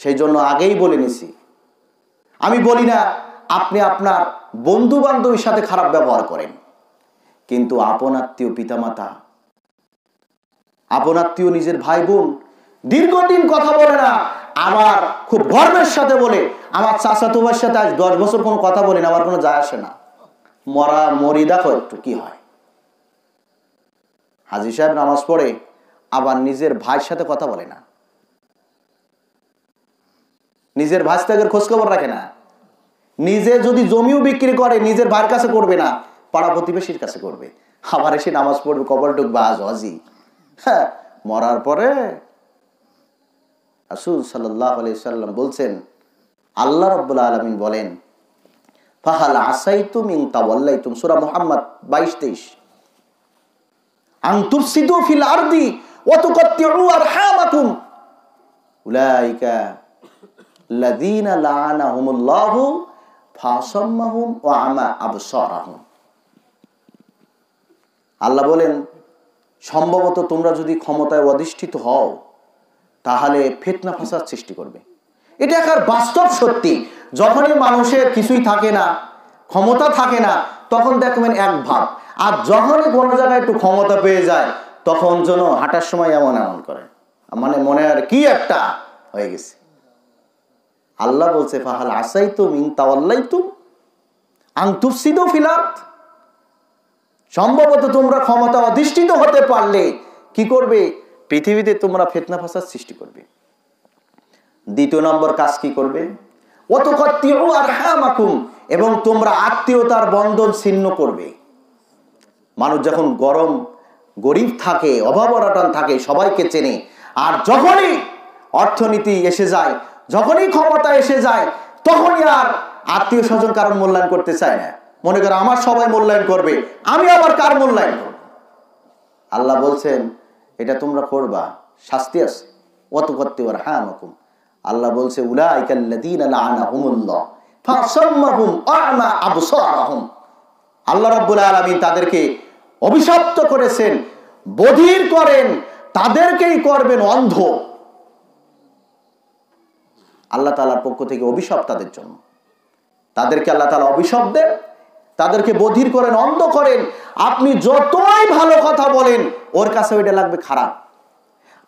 সেই জন্য আগেই বলে নিছি। আমি বলি না আপনি আপনার বন্ধু বান্ধবীর সাথে খারাপ ব্যবহার করেন, কিন্তু আপন আত্মীয়, পিতামাতা, আপন আত্মীয়, নিজের ভাই বোন দীর্ঘদিন কথা বলে না, আমার খুব গর্বের সাথে বলে, আমার চাচাতো ভাইয়ের সাথে আজ 10 বছর কোনো কথা বলি না, আমার কোনো যায় আসে না, মরি দেখো একটু কি হয়। হাজী সাহেব নামাজ পড়ে, আবার নিজের ভাইয়ের সাথে কথা বলে না, নিজের ভাইস্তাগের খোঁজ খবর রাখে না। নিজে যদি জমিও বিক্রি করে, নিজের ভাইয়ের কাছে করবে না, পাড়া প্রতিবেশীর কাছে করবে। আবার এসে নামাজ পড়বে, কবর ঢুকবে, আজ হজি। হ্যাঁ, মরার পরে রাসূল সাল্লাল্লাহু আলাইহি সাল্লাম বলছেন, আল্লাহ রাব্বুল আলামিন বলেন, ফাহাল আসাইতুম ইন তাওয়াল্লাইতুম, সূরা মুহাম্মদ 22-23, আন তুফসিদু ফিল আরদি ওয়া তুকাত্তিউ আরহামাকুম উলাইকা আল্লাযীনা লাআনাহুমুল্লাহু ফাসাম্মাহুম ওয়া আমা আবসারাহুম। আল্লাহ বলেন, সম্ভবত তোমরা যদি ক্ষমতায় অধিষ্ঠিত হও তাহলে ফিতনা ফাসাদ সৃষ্টি করবে। এটা একটা বাস্তব সত্যি। যখনই মানুষের কিছুই থাকে না, ক্ষমতা থাকে না, তখন দেখবেন এক ভাব। আর যখনই কোনো জায়গায় একটু ক্ষমতা পেয়ে যায় তখন যেন হাঁটার সময় এমন এমন করে, মানে মনে আর কি একটা হয়ে গেছে। আল্লাহ বলছে, ফাহাল আসাইতুম ইন তাওয়াল্লাইতুম আন তুফসিদু ফিল আরদ। সম্ভবত তোমরা ক্ষমতা অধিষ্ঠিত হতে পারলে কি করবে? পৃথিবীতে তোমরা ফিতনা ফাসাদ সৃষ্টি করবে। দ্বিতীয় নম্বর কাজ কি করবে? ওয়া তুকাত্তিউ আরহামাকুম, এবং তোমরা আত্মীয়তার বন্ধন ছিন্ন করবে। মানুষ যখন গরিব থাকে, অভাব অনটন থাকে, সবাইকে চেনে। আর যখনই অর্থনীতি এসে যায়, যখনই ক্ষমতা এসে যায়, তখনই আর আত্মীয় স্বজন কারণ মূল্যায়ন করতে চায় না। মনে করে আমার সবাই মূল্যায়ন করবে, আমি আবার কার মূল্যায়ন করব? আল্লাহ বলছেন এটা তোমরা করবা, শাস্তি আছে। ওয়া তুকাত্তিউ আরহামাকুম, আল্লাহ বলছে উলাইকাল্লাযীনা লাআনাহুমুল্লাহ ফাসাম্মাহুম ওয়া আমা আবসারাহুম। আল্লাহ রাব্বুল আলামিন তাদেরকে অভিশপ্ত করেছেন, বধির করেন, তাদেরকেই করবেন অন্ধ। আল্লাহ তাআলার পক্ষ থেকে অভিশাপ তাদের জন্য। তাদেরকে আল্লাহ তাআলা অভিশাপ দেন, তাদেরকে বধির করেন, অন্ধ করেন। আপনি যতই ভালো কথা বলেন ওর কাছে ওইটা লাগবে খারাপ,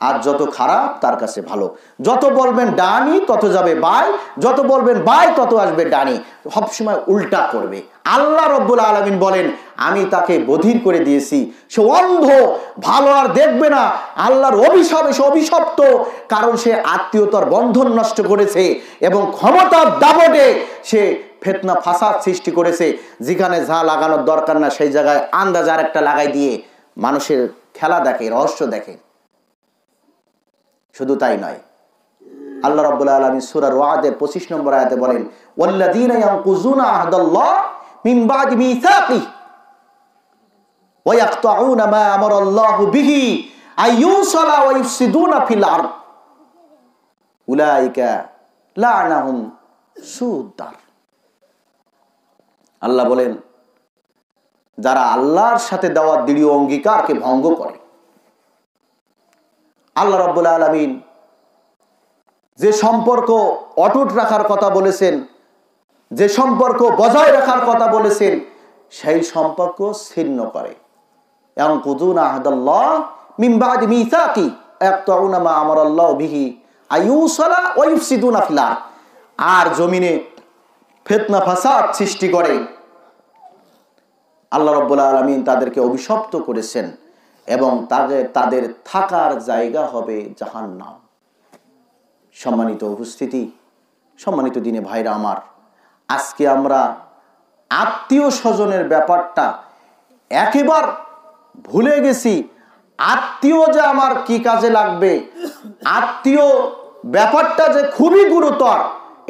আর যত খারাপ তার কাছে ভালো। যত বলবেন ডানি তত যাবে বাই, যত বলবেন বাই তত আসবে ডানি। সবসময় উল্টা করবে। আল্লাহ রাব্বুল আলামিন বলেন আমি তাকে বধির করে দিয়েছি, সে অন্ধ, ভালো আর দেখবে না। আল্লাহর অভিশাপে সে অভিশপ্ত, কারণ সে আত্মীয়তার বন্ধন নষ্ট করেছে এবং ক্ষমতার দাপটে সে ফিতনা ফাসাদ সৃষ্টি করেছে। যেখানে যা লাগানোর দরকার না সেই জায়গায় আন্দাজ আর একটা লাগাই দিয়ে মানুষের খেলা দেখে, রহস্য দেখে। শুধু তাই নয়, আল্লাহ রাব্বুল আলামিন সূরা রাদের 25 নম্বর আয়াতে বলেন ওয়াল্লাযীনা ইয়ানকুযুনা আহদাল্লাহ মিন বাদি মিসাকিহি ওয়া ইয়াকতাউনা মা আমারাল্লাহু বিহি আইয়ুসালা ওয়া ইফসিদুনা ফিল আরদ উলাইকা লাআনাহুম সুদার। আল্লাহ বলেন যারা আল্লাহর সাথে দেওয়া দৃঢ় অঙ্গীকারকে ভঙ্গ করে। আল্লাহ রাব্বুল আলামিন যে সম্পর্ক অটুট রাখার কথা বলেছেন, যে সম্পর্ক বজায় রাখার কথা বলেছেন, সেই সম্পর্ক ছিন্ন করে। ইয়ানকুযুনা আহদাল্লাহ মিন বাদি মিসাকি ইয়াকতাউনা মা আমারাল্লাহু বিহি আইয়ুসালা ওয়া ইফসিদুনা ফিল আরদ। আর জমিনে ফিতনা ফাসাদ সৃষ্টি করে। আল্লাহ রাব্বুল আলামিন তাদেরকে অভিশপ্ত করেছেন এবং তাদের থাকার জায়গা হবে জাহান্নাম। সম্মানিত উপস্থিতি, সম্মানিত দিনে ভাইরা আমার, আজকে আমরা আত্মীয় স্বজনের ব্যাপারটা একেবারে ভুলে গেছি। আত্মীয় যে আমার কি কাজে লাগবে, আত্মীয় ব্যাপারটা যে খুবই গুরুতর,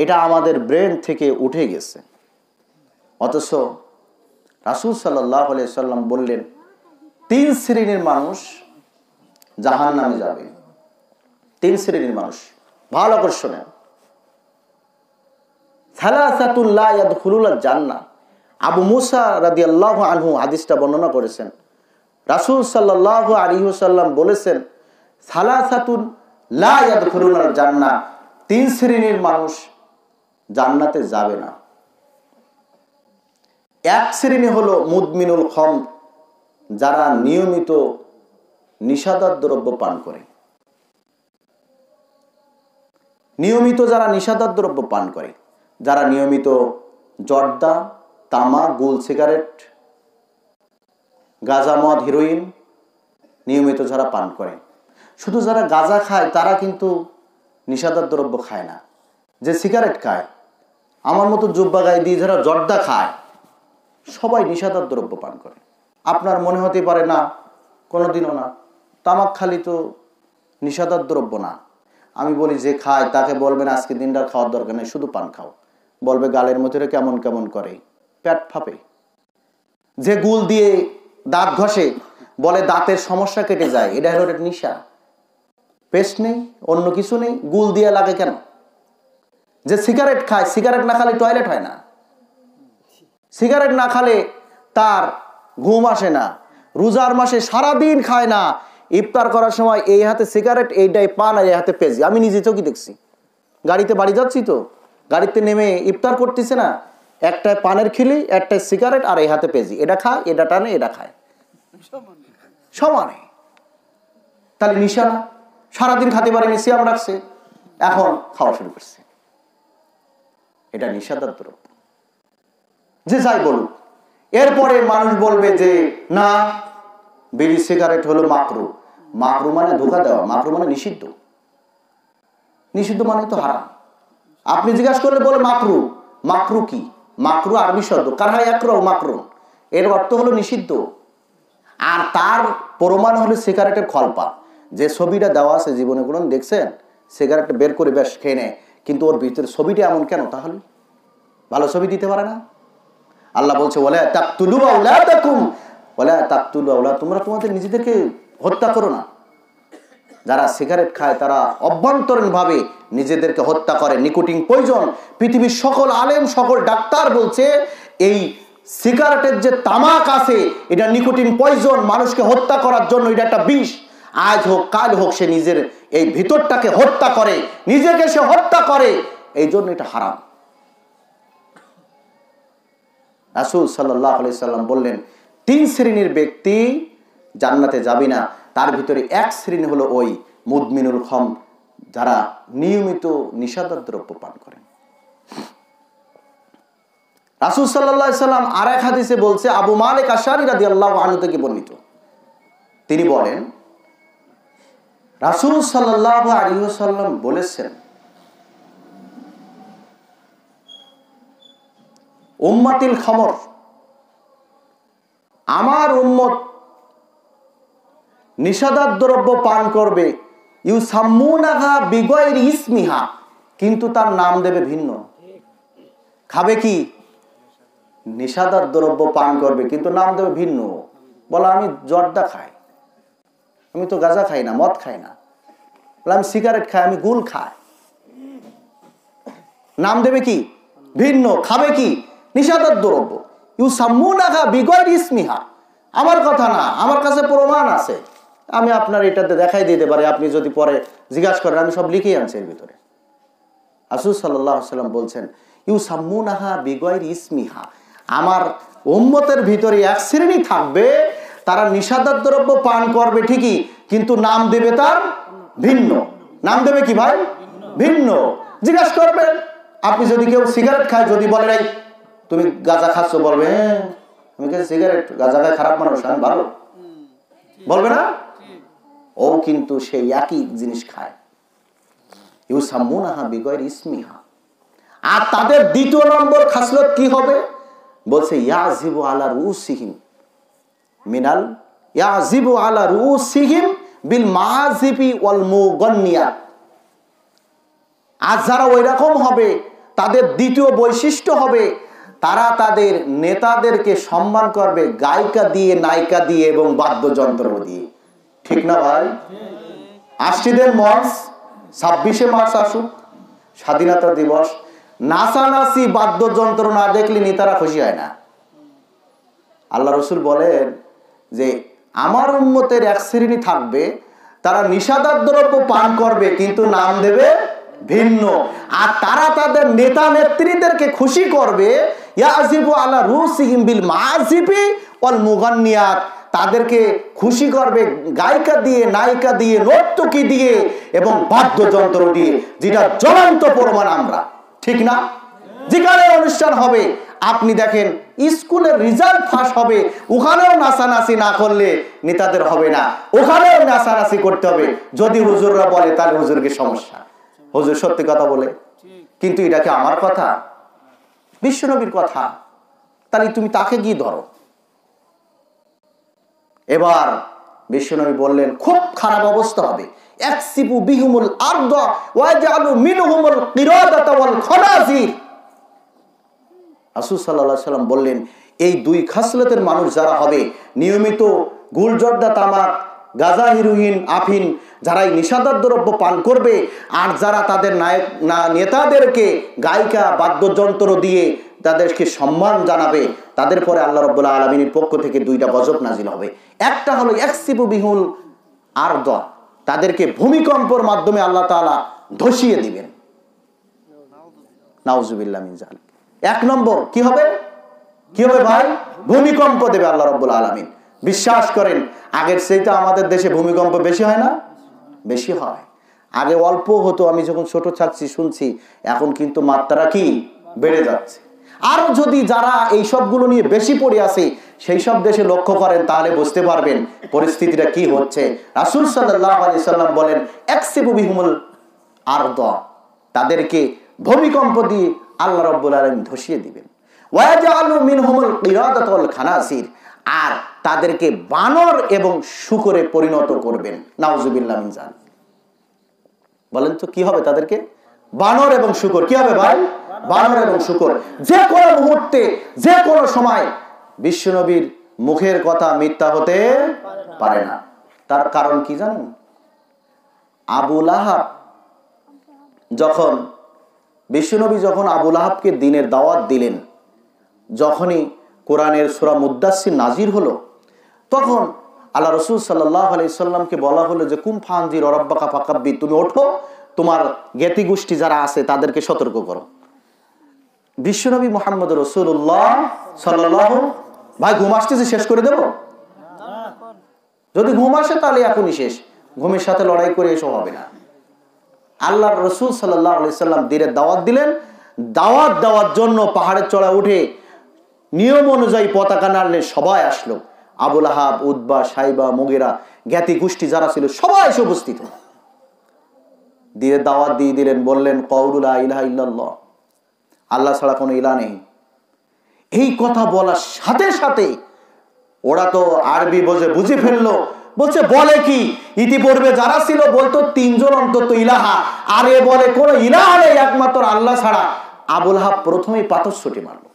এটা আমাদের ব্রেন থেকে উঠে গেছে। অথচ রাসূল সাল্লাল্লাহু আলাইহি সাল্লাম বললেন 3 শ্রেণীর মানুষ জাহান্নামে যাবে। 3 শ্রেণীর মানুষ, ভালো করে শুনেন। সালাসাতুল লা ইয়াদখুলুল জান্নাহ। আবু মুসা রাদিয়াল্লাহু আনহু হাদিসটা বর্ণনা করেছেন। রাসূল সাল্লাল্লাহু আলাইহি ওয়াসাল্লাম বলেছেন সালাসাতুল লা ইয়াদখুলুল জান্নাহ, 3 শ্রেণীর মানুষ জান্নাতে যাবে না। এক শ্রেণী হলো মুদমিনুল খামর, যারা নিয়মিত নিশাদার দ্রব্য পান করে। নিয়মিত যারা নিশাদার দ্রব্য পান করে, যারা নিয়মিত জর্দা, তামাক, গুল, সিগারেট, গাঁজা, মদ, হিরোইন নিয়মিত যারা পান করে। শুধু যারা গাঁজা খায় তারা কিন্তু নিশাদার দ্রব্য খায় না। যে সিগারেট খায়, আমার মতো জুব্বা গায়ে দিয়ে যারা জর্দা খায়, সবাই নিশাদার দ্রব্য পান করে। আপনার মনে হতে পারে না, কোনোদিনও না, তামাক খালি তো নিশাদার দ্রব্য না। আমি বলি যে খায় তাকে বলবেন আজকে দিনটা খাওয়ার দরকার নেই, শুধু পান খাও। বলবে গালের মধ্যে কেমন কেমন করে, পেট ফাঁপে। যে গুল দিয়ে দাঁত ঘষে, বলে দাঁতের সমস্যা কেটে যায়, এটা হলো নেশা। পেস্ট নেই, অন্য কিছু নেই, গুল দিয়ে লাগে কেন? যে সিগারেট খায়, সিগারেট না খালে টয়লেট হয় না, সিগারেট না খালে তার ঘুম আসে না, রোজার মাসে সারাদিন খায় না, ইফতার করার সময় এই হাতে সিগারেট, এইটাই পান আর এই হাতে পেঁয়াজি। আমি নিজে চোখে দেখছি, গাড়িতে বাড়ি যাচ্ছি তো গাড়িতে নেমে ইফতার করতেছে না, একটায় পানের খিলি, একটায় সিগারেট আর এই হাতে পেঁয়াজি, এটা খায়, এটা টানে, এটা খায় সমানে। তাহলে নিশানা সারাদিন খাতে পারেনি, সিয়াম রাখছে, এখন খাওয়া শুরু করছে, এটা নিষেধাজ্ঞ দ্রব্য। যে যাই বলুক, এরপরে মানুষ বলবে যে না, বিড়ি সিগারেট হলো মাকরু। মাকরু মানে ধোঁকা দেওয়া, মাকরু মানে নিষিদ্ধ। নিষিদ্ধ মানে তো হারাম। আপনি জিজ্ঞাসা করলে বলে মাকরু। মাকরু কি? মাকরু আরবি শব্দ, কারহা ইয়াকরাহু মাকরুন, এর অর্থ হলো নিষিদ্ধ। আর তার প্রমাণ হলো সিগারেটের খলপা। যে ছবিটা দেওয়া আছে, জীবনে কোনো দেখছেন সিগারেট বের করে বেশ খেয়ে নেয়, কিন্তু ওর ভিতরে ছবিটা এমন কেন? তাহলে ভালো ছবি দিতে পারে না। আল্লাহ বলছে ওয়ালা তাকতুলু আওলাদাকুম ওয়ালা তাকতুলু আওলাদ, তোমরা তোমাদের নিজেদেরকে হত্যা করো না। যারা সিগারেট খায় তারা অভ্যন্তরীণ ভাবে নিজেদেরকে হত্যা করে। নিকোটিন পয়জন, পৃথিবীর সকল আলেম, সকল ডাক্তার বলছে এই সিগারেটের যে তামাক আছে এটা নিকোটিন পয়জন, মানুষকে হত্যা করার জন্য এটা একটা বিষ। আজ হোক কাল হোক সে নিজের এই ভিতরটাকে হত্যা করে, নিজেকে সে হত্যা করে, এই জন্য এটা হারাম। রাসূল সাল্লাল্লাহু আলাইহি সাল্লাম বললেন 3 শ্রেণীর ব্যক্তি জান্নাতে যাবে না, তার ভিতরে এক শ্রেণী হলো ওই মুদমিনুল খাম, যারা নিয়মিত নিষিদ্ধ দ্রব্য পান করেন। রাসূল সাল্লাল্লাহু আলাইহি সাল্লাম আরেক হাদিসে বলছে, আবু মালিক আশআরী রাদিয়াল্লাহু আনহু থেকে বর্ণিত, তিনি বলেন রাসূল সাল্লাল্লাহু আলাইহি ওয়াসাল্লাম বলেছেন, উম্মাতিল খামর, আমার উম্মত নিষিদ্ধ দ্রব্য পান করবে, ইউসাম্মুনাহা বিগাইরি ইসমিহা, কিন্তু তার নাম দেবে ভিন্ন। খাবে কি? নিষিদ্ধ দ্রব্য পান করবে, কিন্তু নাম দেবে ভিন্ন। বলা আমি জর্দা খাই, আমি তো গাঁজা খাই না, মদ খাই না। বলে আমি সিগারেট খাই, আমি গুল খাই। নাম দেবে কি? ভিন্ন। খাবে কি? নিষিদ্ধ দ্রব্য। ইউসাম্মুনাহা বিগাইরি ইসমিহা, আমার কথা না, আমার কাছে প্রমাণ আছে, আমি আপনার এটাতে দেখাই দিতে পারি, আপনি যদি পরে জিজ্ঞাসা করেন আমি সব লিখেই আনছি এর ভিতরে। রাসূল সাল্লাল্লাহু আলাইহি ওয়াসাল্লাম বলছেন, ইউসাম্মুনাহা বিগাইরি ইসমিহা, আমার উম্মতের ভিতরে এক শ্রেণী থাকবে, তারা নিষিদ্ধ দ্রব্য পান করবে ঠিকই, কিন্তু নাম দেবে তার ভিন্ন। নাম দেবে কি ভাই? ভিন্ন। জিজ্ঞাসা করবেন, আপনি যদি কেউ সিগারেট খায়, যদি বলে নাই তুমি গাঁজা খাচ্ছ, বলবে আমি সিগারেট গাঁজা খাই, খারাপ মানুষ, আমি ভালো, বলবে না? ও কিন্তু সেই একই জিনিস খায়। ইউসাম্মুনাহা বিগাইরি ইসমিহা। আর তাদের দ্বিতীয় নম্বর খাসলত কি হবে? বলছে ইয়াজিবু আলা রুসিহিম মিনাল ইয়াজিবু আলা রুসিহিম বিল মাযিবি ওয়াল মুগান্নিয়াত। আর যারা ওই রকম হবে, তাদের দ্বিতীয় বৈশিষ্ট্য হবে তারা তাদের নেতাদেরকে সম্মান করবে গায়িকা দিয়ে, নায়িকা দিয়ে এবং বাদ্যযন্ত্র দিয়ে। ঠিক না ভাই? আশিদের মঞ্চ 26শে মার্চ আসুক, স্বাধীনতা দিবস, নাচানাচি বাদ্যযন্ত্র না দেখলে নেতারা খুশি হয় না। আল্লাহ রসুল বলেন যে আমার উম্মতের এক শ্রেণী থাকবে, তারা নিষিদ্ধ দ্রব্য পান করবে, কিন্তু নাম দেবে ভিন্ন। আর তারা তাদের নেতা নেত্রীদেরকে খুশি করবে, ইয়াজিবু আলা রুসিহিম বিল মাযিবি ওয়াল মুগান্নিয়াত, তাদেরকে খুশি করবে গায়িকা দিয়ে, নায়িকা দিয়ে, নর্তকী দিয়ে এবং বাদ্যযন্ত্র দিয়ে, যেটা জ্বলন্ত প্রমাণ আমরা। ঠিক না? যেখানে অনুষ্ঠান হবে, আপনি দেখেন স্কুলের রেজাল্ট ফাঁস হবে, ওখানেও নাচানাচি না করলে নেতাদের হবে না, ওখানেও নাচানাচি করতে হবে। যদি হুজুররা বলে তাহলে হুজুরকে সমস্যা, হুজুর সত্যি কথা বলে, কিন্তু এটা কি আমার কথা? বিশ্বনবীর কথা, তাহলে তুমি তাকে গিয়ে ধরো। এবার বিশ্বনবী বললেন খুব খারাপ অবস্থা হবে, ইয়াকসিবু বিহুমুল আরদা ওয়া ইয়াজআলু মিনহুমুল কিরাদাতা ওয়াল খানাজির। রাসূল সাল্লাল্লাহু আলাইহি সাল্লাম বললেন, এই দুই খাসলতের মানুষ যারা হবে, নিয়মিত গুল জর্দা, তামাক, গাঁজা, হেরোইন, আফিন যারা এই নিষাদার দ্রব্য পান করবে আর যারা তাদের নায়ক নেতাদেরকে গায়িকা বাদ্যযন্ত্র দিয়ে তাদেরকে সম্মান জানাবে, তাদের পরে আল্লাহ রাব্বুল আলামিনের পক্ষ থেকে দুইটা গজব নাজিল হবে। একটা হলো ইয়াকসিবু বিহুল আরদ, তাদেরকে ভূমিকম্পর মাধ্যমে আল্লাহ তাআলা ধসিয়ে দিবেন। নাউজুবিল্লাহ মিন যালিক। এক নম্বর কি হবে? কি হবে ভাই? ভূমিকম্প দেবে আল্লাহ রাব্বুল আলামিন। বিশ্বাস করেন আগের চাইতে আমাদের দেশে ভূমিকম্প বেশি হয় না? বেশি হয়। আগে অল্প হতো, আমি যখন ছোট থাকছি শুনছি, এখন কিন্তু মাত্রা কি বেড়ে যাচ্ছে। আরো যদি যারা এই সবগুলো নিয়ে বেশি পড়ে আছে সেই সব দেশে লক্ষ্য করেন তাহলে বুঝতে পারবেন পরিস্থিতিটা কি হচ্ছে। রাসূল সাল্লাল্লাহু আলাইহি সাল্লাম বলেন ইয়াকসিবু বিহুমুল আরদ, তাদেরকে ভূমিকম্প দিয়ে আল্লাহ রাব্বুল আলামিন ধসিয়ে দিবেন। ওয়া ইয়াজআলু মিনহুমুল কিরাদাত ওয়াল খানাসির, আর তাদেরকে বানর এবং শূকরে পরিণত করবেন। নাউজুবিল্লাহ মিন যালিক। বলেন তো কি হবে তাদেরকে? বানর এবং শূকর। কি হবে ভাই? বানর এবং শূকর। যে কোনো মুহূর্তে যে কোনো সময় বিশ্বনবীর মুখের কথা মিথ্যা হতে পারে না। তার কারণ কি জানেন? আবু লাহাব যখন বিশ্বনবী যখন আবু লাহাবকে দ্বীনের দাওয়াত দিলেন, যখনই কোরআনের সূরা মুদ্দাসসির নাজির হলো, তখন আল্লাহ রাসূল সাল্লাল্লাহু আলাইহি সাল্লামকে বলা হলো যে কুম ফানজির রাব্বাকা ফাকাব্বির, তুমি ওঠো, তোমার জ্ঞাতি গোষ্ঠী যারা আছে তাদেরকে সতর্ক করো। বিশ্বনবী মুহাম্মদ রাসূলুল্লাহ সাল্লাল্লাহু, ভাই ঘুম আসতেছে শেষ করে দেব? যদি ঘুম আসে তাহলে এখনই শেষ, ঘুমের সাথে লড়াই করে এসব হবে না। আল্লাহর রাসূল সাল্লাল্লাহু আলাইহি সাল্লাম দ্বীনের দাওয়াত দিলেন। দাওয়াত দেওয়ার জন্য পাহাড়ের চড়ায় উঠে নিয়ম অনুযায়ী পতাকা নাড়লে সবাই আসলো। আবু লাহাব, উতবা, সাইবা, মুগীরা, জ্ঞাতি গোষ্ঠী যারা ছিল সবাই এসে উপস্থিত। দ্বীনের দাওয়াত দিয়ে দিলেন, বললেন কওলু লা ইলাহা ইল্লাল্লাহ, আল্লাহ ছাড়া কোনো ইলাহ নেই। এই কথা বলার সাথে সাথে ওরা তো আরবি বুঝে ফেললো, বলছে বলে কি, ইতিপূর্বে যারা ছিল বলতো তিনজন অন্তত ইলাহা, আর এ বলে কোন ইলাহা নেই একমাত্র আল্লাহ ছাড়া। আবু লাহাব প্রথমেই পাথর ছুটে মারল।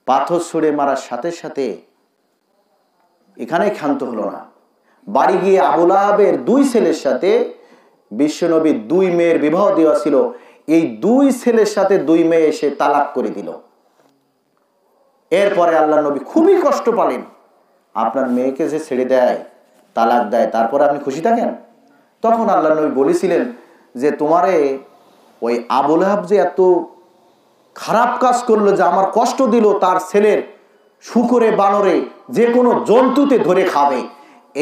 পাথর ছুড়ে মারার সাথে সাথে এখানে ক্ষান্ত হলো না, বাড়ি গিয়ে আবু লাহাবের দুই ছেলের সাথে বিশ্বনবীর দুই মেয়ের বিবাহ দেওয়া ছিল, এই দুই ছেলের সাথে দুই মেয়ে এসে তালাক করে দিল। এরপরে আল্লাহ নবী খুবই কষ্ট পেলেন। আপনার মেয়েকে যে ছেড়ে দেয়, তালাক দেয়, তারপরে আপনি খুশি থাকেন? তখন আল্লাহ নবী বলেছিলেন যে তোমারে ওই আবু লাহাব যে এত খারাপ কাজ করলো, যে আমার কষ্ট দিল, তার ছেলের শূকরে বানরে যে কোনো জন্তুতে ধরে খাবে।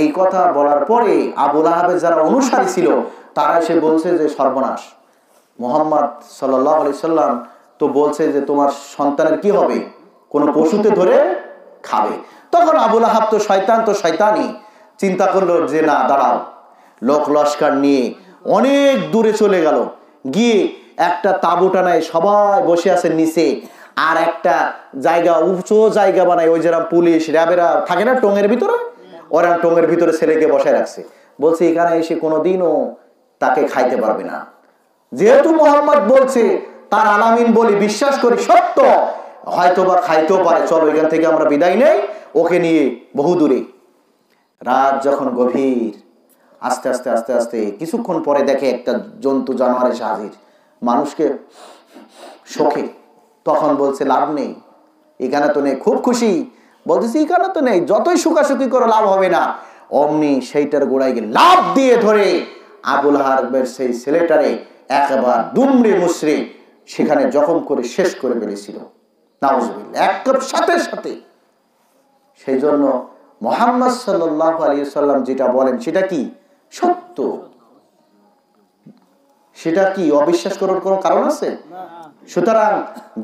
এই কথা বলার পরে আবু লাহাবের যারা অনুসারী ছিল তারা এসে বলছে যে সর্বনাশ, মুহাম্মদ সাল্লাল্লাহু আলাইহি সাল্লাম তো বলছে যে তোমার সন্তানের কি হবে, কোন পশুতে ধরে খাবে। তখন আবু লাহাব তো শয়তান, তো শয়তানি চিন্তা করলো যে না দাঁড়াও, লোক লস্কর নিয়ে অনেক দূরে চলে গেল, গিয়ে একটা তাঁবু টানায় সবাই বসে আছে নিচে, আর একটা জায়গা উঁচু জায়গা বানায়, ওই যেরকম পুলিশ র্যাবেরা থাকে না টঙের ভিতরে, ওরা টঙের ভিতরে ছেলেকে বসায় রাখছে। বলছে এখানে এসে কোনোদিনও তাকে খাইতে পারবে না, যেহেতু মুহাম্মদ বলছে তার আলামিন বলি বিশ্বাস করি সত্য, হয়তো বা খাইতেও পারে, চলো এখান থেকে আমরা বিদায় নেই, ওকে নিয়ে বহু দূরে। রাত যখন গভীর, আস্তে আস্তে আস্তে আস্তে কিছুক্ষণ পরে দেখে একটা জন্তু জানোয়ার এসে হাজির, মানুষকে শোকে। তখন বলছে লাভ নেই, এখানে তো নেই। খুব খুশি, বলতেছি এখানে তো নেই, যতই শুকাশুকি করে লাভ হবে না। অমনি সেইটার গোড়ায় গিয়ে লাভ দিয়ে ধরে আবু লাহাবের সেই ছেলেটারে একেবারে দুমড়ে মুচড়ে সেখানে জখম করে শেষ করে ফেলেছিল। নাউজুবিল্লাহ, একদম সাথে সাথে। সেই জন্য মুহাম্মদ সাল্লাল্লাহু আলাইহি সাল্লাম যেটা বলেন সেটা কি সত্য, সেটা কি অবিশ্বাস করার কোনো কারণ আছে? সুতরাং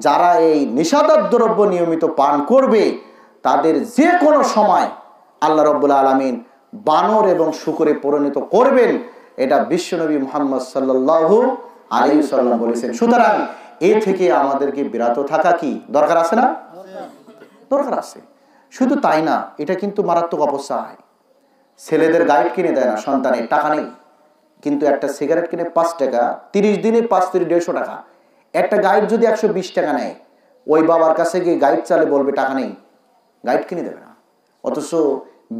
যারা এই নিষিদ্ধ দ্রব্য নিয়মিত পান করবে তাদের যে কোনো সময় আল্লাহ রাব্বুল আলামিন বানর এবং শূকরে পরিণত করবেন, এটা বিশ্বনবী মুহাম্মদ সাল্লাল্লাহু আলাইহি সাল্লাম বলেছেন। সুতরাং এ থেকে আমাদেরকে বিরত থাকা কি দরকার আছে না? দরকার আছে। শুধু তাই না, এটা কিন্তু মারাত্মক অপচয়। ছেলেদের গাইড কিনে দেয় না, সন্তানের টাকা নেই, কিন্তু একটা সিগারেট কিনে 5 টাকা, 30 দিনে 150 টাকা। একটা গাইড যদি 120 টাকা নেয়, ওই বাবার কাছে গিয়ে গাইড চালে বলবে টাকা নেই, গাইড কিনে দেবে না। অথচ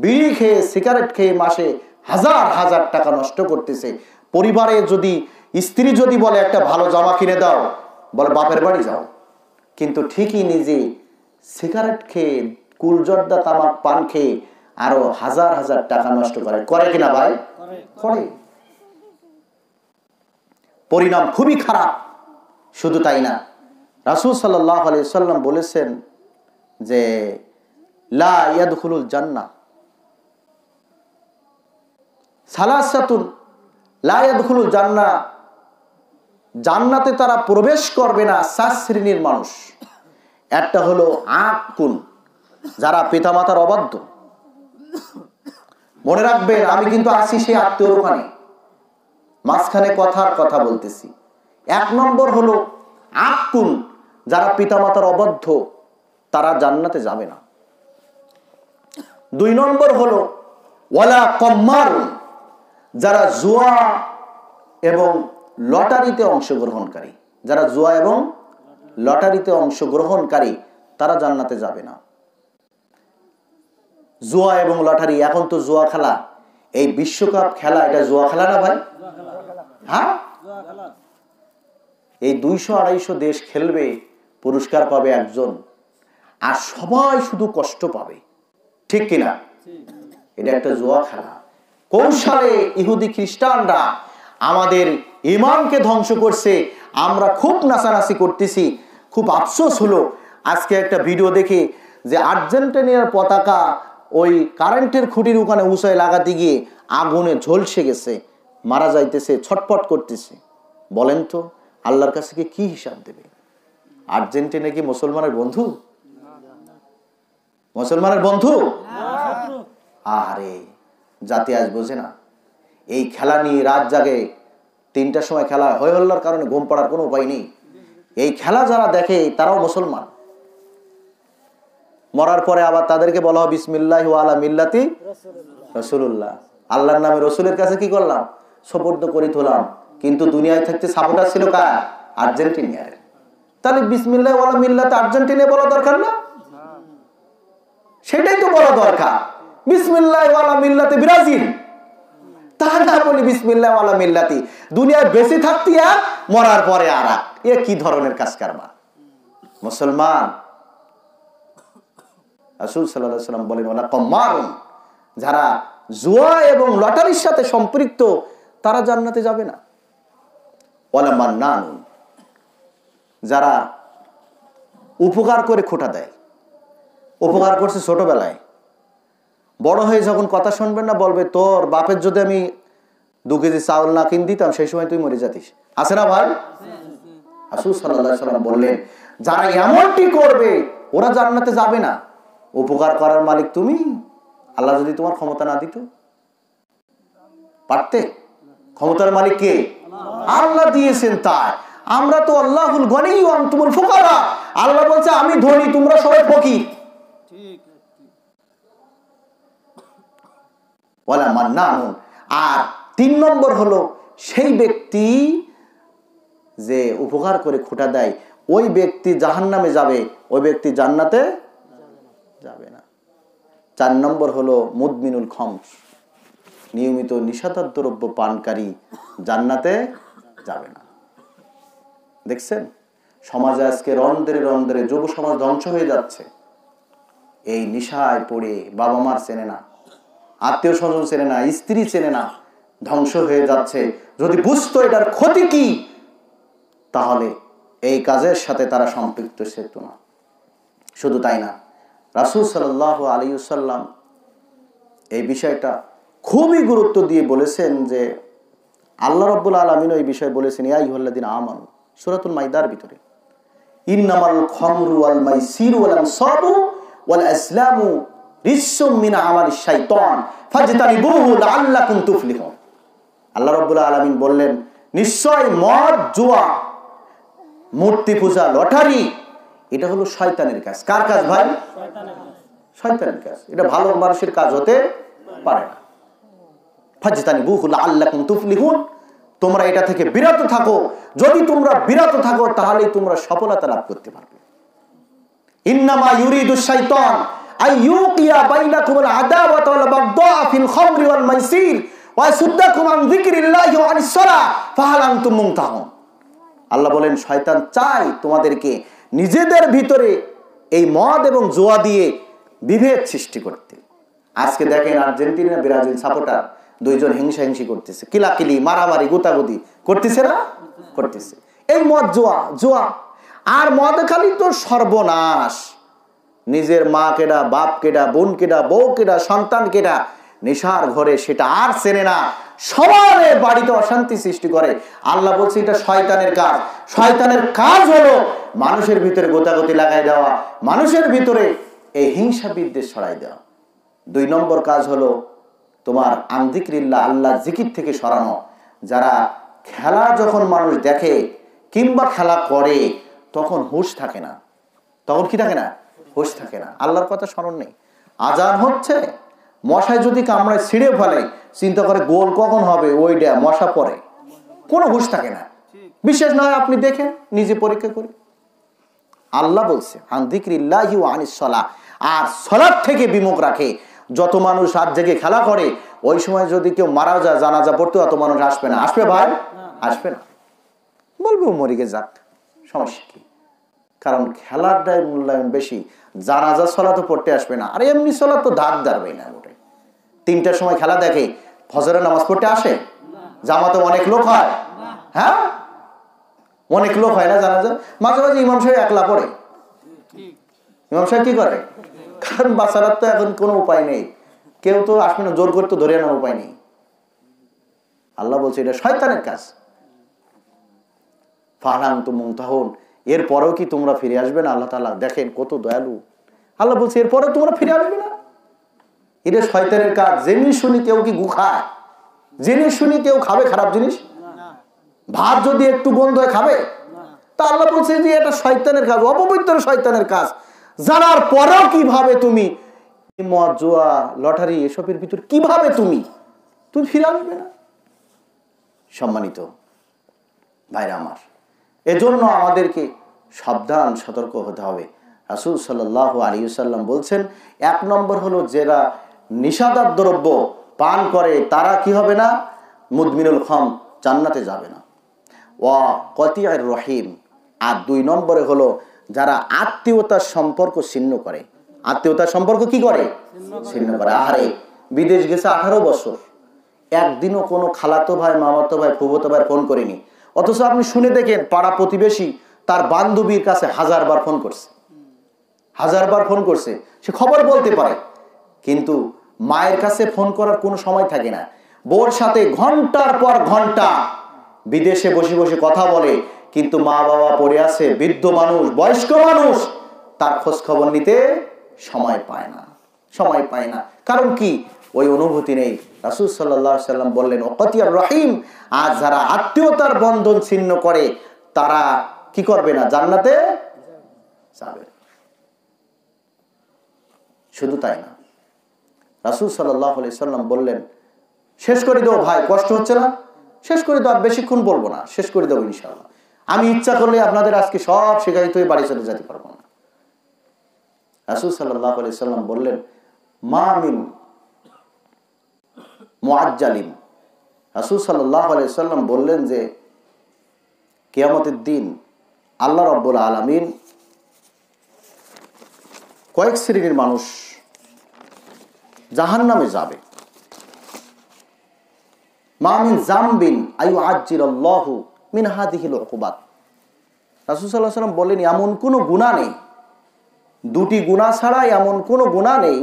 বিড়ি খেয়ে সিগারেট খেয়ে মাসে হাজার হাজার টাকা নষ্ট করতেছে। পরিবারে যদি স্ত্রী যদি বলে একটা ভালো জামা কিনে দাও, বলে বাপের বাড়ি যাও, কিন্তু ঠিকই নিজে সিগারেট খেয়ে, কুলজর্দা তামাক পান খেয়ে আরো হাজার হাজার টাকা নষ্ট করে কিনা ভাই? করে। পরিণাম খুবই খারাপ। শুধু তাই না, রাসূল সাল্লাল্লাহু আলাইহি সাল্লাম বলেছেন যে লা ইয়াদখুলুল জান্নাহ সালাসাতুন লা ইয়াদখুলুল জান্নাহ, জান্নাতে তারা প্রবেশ করবে না 4 শ্রেণীর মানুষ। একটা হলো আকুন, যারা পিতামাতার অবাধ্য। মনে রাখবেন, আমি কিন্তু আসি সেই আত্মীয়র ওখানে, মাঝখানে কথা বলতেছি। 1 নম্বর হলো আকুন, যারা পিতামাতার অবাধ্য, তারা জান্নাতে যাবে না। 2 নম্বর হলো ওয়ালা কম্মারুন, যারা জুয়া এবং লটারিতে অংশগ্রহণকারী। যারা জুয়া এবং লটারিতে অংশগ্রহণকারী তারা জান্নাতে যাবে না। জুয়া এবং লটারি, এখন তো জুয়া খেলা, এই বিশ্বকাপ খেলা, এটা জুয়া খেলা না ভাই? হ্যাঁ, এই 200-250 দেশ খেলবে, পুরস্কার পাবে একজন, আর সবাই শুধু কষ্ট পাবে, ঠিক কিনা? এটা একটা জুয়া খেলা। কৌশলে ইহুদি খ্রিস্টানরা আমাদের ঈমানকে ধ্বংস করছে। আমরা খুব নাচানাচি করতেছি। খুব আফসোস হলো আজকে একটা ভিডিও দেখে, যে আর্জেন্টিনার পতাকা ওই কারেন্টের খুঁটির ওখানে উঁচায় লাগাতে গিয়ে আগুনে ঝলসে গেছে, মারা যাইতেছে, ছটফট করতেছে। বলেন তো আল্লাহর কাছে কি হিসাব দেবে? আর্জেন্টিনা কি মুসলমানের বন্ধু? মুসলমানের বন্ধু? আরে জাতি আজ বোঝে না। এই খেলা নিয়ে রাত জাগে, 3টার সময় খেলা হয়, হল্লার কারণে ঘুম পড়ার কোনো উপায় নেই। এই খেলা যারা দেখে তারাও মুসলমান। মরার পরে আবার তাদেরকে বলা হয় বিসমিল্লাহি ওয়া আলা মিল্লাতি রাসূলুল্লাহ, আল্লাহর নামে রসুলের কাছে কি করলাম? সুপর্দ করে তোলাম। কিন্তু দুনিয়ায় থাকতে সাপোর্টার ছিল কার? আর্জেন্টিনার। তাহলে বিসমিল্লাহি ওয়া আলা মিল্লাতি আর্জেন্টিনা বলা দরকার না? সেটাই তো বলা দরকার। বিসমিল্লাহি ওয়া আলা মিল্লাতি ব্রাজিল, তাহলে বলি বিসমিল্লাহি ওয়া আলা মিল্লাতি। দুনিয়ায় বেঁচে থাকতে আর মরার পরে আর এ কি ধরনের কাজ কারবার? মুসলমান রাসূল সাল্লাল্লাহু আলাইহি ওয়াসাল্লাম বলেন ওয়ালা কম্মারুন, যারা জুয়া এবং লটারির সাথে সম্পৃক্ত তারা জান্নাতে যাবে না। ওয়ালা মান্নানুন, যারা উপকার করে খোটা দেয়। উপকার করছে ছোটবেলায়, বড় হয়ে যখন কথা শুনবেন না, বলবে তোর বাপের যদি আমি 2 কেজি চাউল না কিনে দিতাম, সেই সময় তুই মরে যাতিস। আছে না ভাই? রাসূল সাল্লাল্লাহু আলাইহি ওয়াসাল্লাম বললেন যারা এমনটি করবে ওরা জান্নাতে যাবে না। উপকার করার মালিক তুমি। আল্লাহ যদি তোমার ক্ষমতা না দিত, পারতে? ক্ষমতার মালিক কে? আল্লাহ দিয়েছেন। তাই আমরা তো আল্লাহুল গনি ওয়া আনতুমুল ফুকারা, আল্লাহ বলছে আমি ধনী, তোমরা সবাই ফকির। ঠিক। ওয়ালা মান্নানুন। আর 3 নম্বর হলো সেই ব্যক্তি যে উপকার করে খোটা দেয়, ওই ব্যক্তি জাহান্নামে যাবে, ওই ব্যক্তি জান্নাতে যাবে না। 4 নম্বর হলো মুদমিনুল খামস, নিয়মিত নিশাদার দ্রব্য পানকারী জান্নাতে যাবে না। দেখছেন সমাজে আজকে রন্ধ্রে রন্ধ্রে যুব সমাজ ধ্বংস হয়ে যাচ্ছে। এই নিশায় পড়ে বাবা মার চেনে না, আত্মীয় স্বজন চেনে না, স্ত্রী চেনে না, ধ্বংস হয়ে যাচ্ছে। যদি বুঝতো এটার ক্ষতি কি, তাহলে এই কাজের সাথে তারা সম্পৃক্ত ছিল না। শুধু তাই না, রাসূল সাল্লাল্লাহু আলাইহি ওয়াসাল্লাম এই বিষয়টা খুবই গুরুত্ব দিয়ে বলেছেন যে আল্লাহ রাব্বুল আলামিন এই বিষয়ে বলেছেন ইয়া আইয়ুহাল্লাযিনা আমানু, সূরাতুল মাইদার ভিতরে, ইন্নামাল খামরু ওয়াল মাইসিরু ওয়াল আনসাবু ওয়াল আজলামু রিজসুম মিন আমালিশ শাইতান ফাজতানিবুহু লাআল্লাকুম তুফলিহুন। আল্লাহ রাব্বুল আলামিন বললেন নিশ্চয় মদ, জুয়া, মূর্তি পূজা, লটারি এটা হলো শয়তানের কাজ। কার কাজ ভাই? শয়তানের কাজ। এটা ভালো মানুষের কাজ হতে পারে না। ফাজতানিবুহু লাআল্লাকুম তুফলিহুন, তোমরা এটা থেকে বিরত থাকো। যদি তোমরা বিরত থাকো তাহলেই তোমরা সফলতা লাভ করতে পারবে। ইন্নামা ইউরিদুশ শাইতান আইয়ুকিয়া বাইনাকুমুল আদাওয়াতা ওয়াল বাগদা ফিল খামরি ওয়াল মাইসির ওয়া ইয়াসুদ্দাকুম আন যিকরিল্লাহি ওয়া আনিস সালাহ ফাহাল আনতুম মুনতাহুন। আল্লাহ বলেন শয়তান চায় তোমাদেরকে নিজেদের ভিতরে এই মদ এবং জুয়া দিয়ে বিভেদ সৃষ্টি করতে। আজকে দেখেন আর্জেন্টিনা ব্রাজিল সাপোর্টার দুইজন হিংসাহিংসি করতেছে, কিলাকিলি মারামারি গুতাগুতি করতেছে না? করতেছে। এই মদ জুয়া আর মদ খালি তো সর্বনাশ। নিজের মা কেডা, বাপ কেডা, বোন কেডা, বউ কেডা, সন্তান কেডা নেশার ঘরে সেটা আর চেনে না, সবার বাড়িতে অশান্তি সৃষ্টি করে। আল্লাহ বলছে এটা শয়তানের কাজ। শয়তানের কাজ হলো মানুষের ভিতরে গোতাগতি লাগাই দেওয়া, মানুষের ভিতরে এই হিংসা বিদ্বেষ ছড়াই দেওয়া। 2 নম্বর কাজ হলো তোমার আন যিকরিল্লাহ, আল্লাহ জিকির থেকে সরানো। যারা খেলা যখন মানুষ দেখে কিংবা খেলা করে তখন হুঁশ থাকে না। তখন কি থাকে না? হুঁশ থাকে না, আল্লাহর কথা স্মরণ নেই। আজান হচ্ছে, মশায় যদি কামড়ায় ছিঁড়ে ফেলে চিন্তা করে গোল কখন হবে, ওইটা মশা পড়ে, কোনো হুঁশ থাকে না। বিশেষ নয়, আপনি দেখেন, নিজে পরীক্ষা করে। আল্লাহ বলছে আন যিকরিল্লাহি ওয়া আনিস সালাহ, আর সালাত থেকে বিমুখ রাখে। যত মানুষ রাত জেগে খেলা করে ওই সময় যদি কেউ মারা যায়, জানাজা পড়তে অত মানুষ আসবে না। আসবে ভাই? আসবে না, বলবে মরিকে যাক, সমস্যা কি? কারণ খেলাটাই মূল্যায়ন বেশি, জানাজা সালাত পড়তে আসবে না। আর এমনি সালাত তো ধার ধারবে না। 3টার সময় খেলা দেখে, ফজরের নামাজ পড়তে আসে? জামাতে অনেক লোক হয়, হ্যাঁ অনেক লোক হয় না জানাজা? মাঝে মাঝে ইমাম সাহেব একলা পড়ে। ইমাম সাহেব কি করে? কারণ বাচ্চারার তো এখন কোনো উপায় নেই, কেউ তো আসবে না, জোর করতে ধরে আনার উপায় নেই। আল্লাহ বলছে এটা শয়তানের কাজ। ফাহাল আনতুম মুনতাহুন, এরপরেও কি তোমরা ফিরে আসবে না? আল্লাহ তাআলা দেখেন কত দয়ালু। আল্লাহ বলছে এরপরেও তোমরা ফিরে আসবে না? এটা শয়তানের কাজ। জেনে শুনি কেউ কি গু খায়? জেনে শুনি কেউ খাবে খারাপ জিনিস? ভাত যদি একটু গন্ধ হয় খাবে? তা আল্লাহ বলছে যে এটা শয়তানের কাজ, অপবিত্র শয়তানের কাজ। জানার পরেও কিভাবে তুমি মদ, জুয়া, লটারি এসবের ভিতর কিভাবে তুমি ফিরে আসবে না? সম্মানিত ভাইরা আমার, এজন্য আমাদেরকে সাবধান সতর্ক হতে হবে। রাসূল সাল্লাল্লাহু আলাইহি ওয়াসাল্লাম বলছেন 1 নম্বর হলো যারা নিশাদার দ্রব্য পান করে তারা কি হবে না? মুদমিনুল খাম, জান্নাতে যাবে না। ওয়া কতিউর রহিম, আর 2 নম্বরে হলো যারা আত্মীয়তার সম্পর্ক ছিন্ন করে। আত্মীয়তার সম্পর্ক কি করে? ছিন্ন করে। আরে বিদেশ গেছে 18 বছর, একদিনও কোনো খালাতো ভাই, মামাতো ভাই, ফুফাতো ভাই ফোন করেনি। অথচ আপনি শুনে দেখেন পাড়া প্রতিবেশী তার বান্ধবীর কাছে 1000 বার ফোন করছে, 1000 বার ফোন করছে, সে খবর বলতে পারে। কিন্তু মায়ের কাছে ফোন করার কোনো সময় থাকে না। বোর সাথে ঘন্টার পর ঘন্টা বিদেশে বসে বসে কথা বলে, কিন্তু মা বাবা পড়ে আছে, বৃদ্ধ মানুষ, বয়স্ক মানুষ, তার খোঁজ খবর নিতে সময় পায় না। কারণ কি? ওই অনুভূতি নেই। রাসূল সাল্লাল্লাহু আলাইহি সাল্লাম বললেন ওয়াকাতিয়ার রহিম, আর যারা আত্মীয়তার বন্ধন ছিন্ন করে তারা কি করবে না? জান্নাতে যাবে। শুধু তাই না, রাসূল সাল্লাল্লাহু আলাইহি সাল্লাম বললেন শেষ করে দাও ভাই, কষ্ট হচ্ছে না? শেষ করে দাও, আর বেশিক্ষণ বলবো না, শেষ করে দাও ইনশাআল্লাহ। আমি ইচ্ছা করলে আপনাদের আজকে সব শেখাইতে হয়ে বাড়ি চলে যেতে পারবো না। রাসূল সাল্লাল্লাহু আলাইহি সাল্লাম বললেন মা মিন মুআজ্জালিন, রাসূল সাল্লাল্লাহু আলাইহি সাল্লাম বললেন যে কিয়ামতের দিন আল্লাহ রাব্বুল আলামিন কয়েক শ্রেণীর মানুষ জাহান্নামে যাবে। মা মিন যামবিন আইয়ুআজ্জিলাল্লাহু মিন হাদিহিল উকুবাত, রাসূল সাল্লাল্লাহু আলাইহি সাল্লাম বলেন এমন কোনো গুনাহ নেই, 2টি গুনাহ ছাড়া এমন কোনো গুনাহ নেই